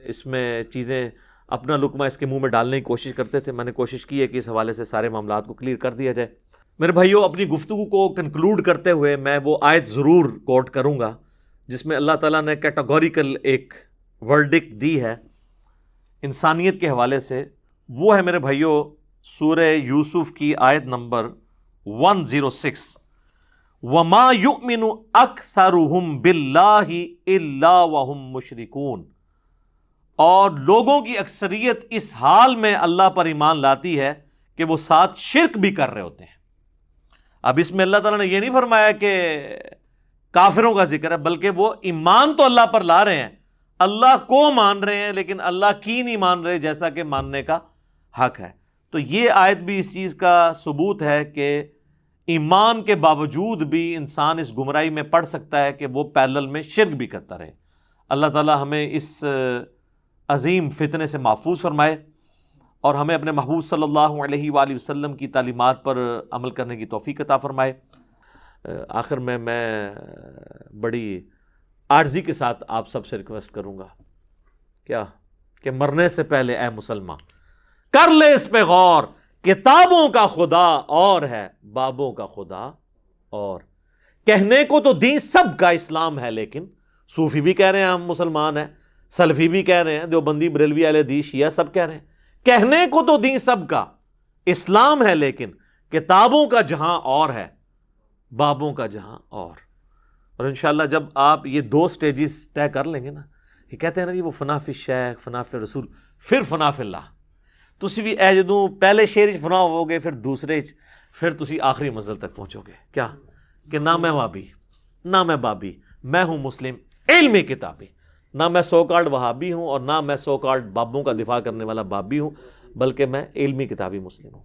اس میں چیزیں اپنا لقمہ اس کے منہ میں ڈالنے کی کوشش کرتے تھے۔ میں نے کوشش کی ہے کہ اس حوالے سے سارے معاملات کو کلیئر کر دیا جائے۔ میرے بھائیوں، اپنی گفتگو کو کنکلوڈ کرتے ہوئے میں وہ آیت ضرور کوٹ کروں گا جس میں اللہ تعالیٰ نے کیٹاگوریکل ایک ورڈکٹ دی ہے انسانیت کے حوالے سے۔ وہ ہے میرے بھائیوں سورہ یوسف کی آیت نمبر 106، وَمَا يُؤْمِنُ أَكْثَرُهُمْ بِاللَّهِ إِلَّا وَهُمْ مُشْرِكُونَ، اور لوگوں کی اکثریت اس حال میں اللہ پر ایمان لاتی ہے کہ وہ ساتھ شرک بھی کر رہے ہوتے ہیں۔ اب اس میں اللہ تعالیٰ نے یہ نہیں فرمایا کہ کافروں کا ذکر ہے، بلکہ وہ ایمان تو اللہ پر لا رہے ہیں، اللہ کو مان رہے ہیں، لیکن اللہ کی نہیں مان رہے جیسا کہ ماننے کا حق ہے۔ تو یہ آیت بھی اس چیز کا ثبوت ہے کہ ایمان کے باوجود بھی انسان اس گمراہی میں پڑ سکتا ہے کہ وہ پیرلل میں شرک بھی کرتا رہے۔ اللہ تعالیٰ ہمیں اس عظیم فتنے سے محفوظ فرمائے اور ہمیں اپنے محبوب صلی اللہ علیہ وآلہ وسلم کی تعلیمات پر عمل کرنے کی توفیق عطا فرمائے۔ آخر میں بڑی عاجزی کے ساتھ آپ سب سے ریکویسٹ کروں گا کیا کہ مرنے سے پہلے اے مسلمان کر لے اس پہ غور، کتابوں کا خدا اور ہے، بابوں کا خدا اور۔ کہنے کو تو دین سب کا اسلام ہے، لیکن صوفی بھی کہہ رہے ہیں ہم مسلمان ہیں، سلفی بھی کہہ رہے ہیں، دیوبندی بریلوی اہل حدیث شیعہ سب کہہ رہے ہیں کہنے کو تو دین سب کا اسلام ہے، لیکن کتابوں کا جہاں اور ہے، بابوں کا جہاں اور انشاءاللہ جب آپ یہ دو سٹیجز طے کر لیں گے نا، یہ کہتے ہیں نا جی وہ فنا فی شیخ، فنا فی رسول، پھر فنا فی اللہ، تسی بھی اے جدوں پہلے شعر فنا ہو گے، پھر دوسرے پھر تسی آخری منزل تک پہنچو گے کیا کہ نہ میں وہابی نہ میں بابی، میں ہوں مسلم علمی کتابی، نہ میں سو کالڈ وہابی ہوں اور نہ میں سو کالڈ بابوں کا دفاع کرنے والا بابی ہوں، بلکہ میں علمی کتابی مسلم ہوں۔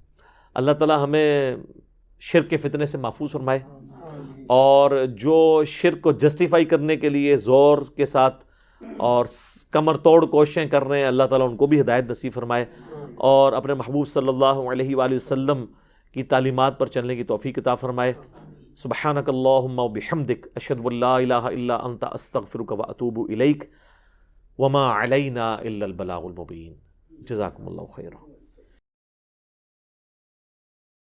اللہ تعالیٰ ہمیں شرک کے فتنے سے محفوظ فرمائے، اور جو شرک کو جسٹیفائی کرنے کے لیے زور کے ساتھ اور کمر توڑ کوششیں کر رہے ہیں، اللہ تعالیٰ ان کو بھی ہدایت نصیب فرمائے، اور اپنے محبوب صلی اللہ علیہ وآلہ وسلم کی تعلیمات پر چلنے کی توفیق عطا فرمائے۔ سبحانک اللہم و بحمدک، اشہد ان لا الہ الا انت، استغفرک و اتوب الیک، وما علینا الا البلاغ المبین۔ جزاکم اللہ خیرا۔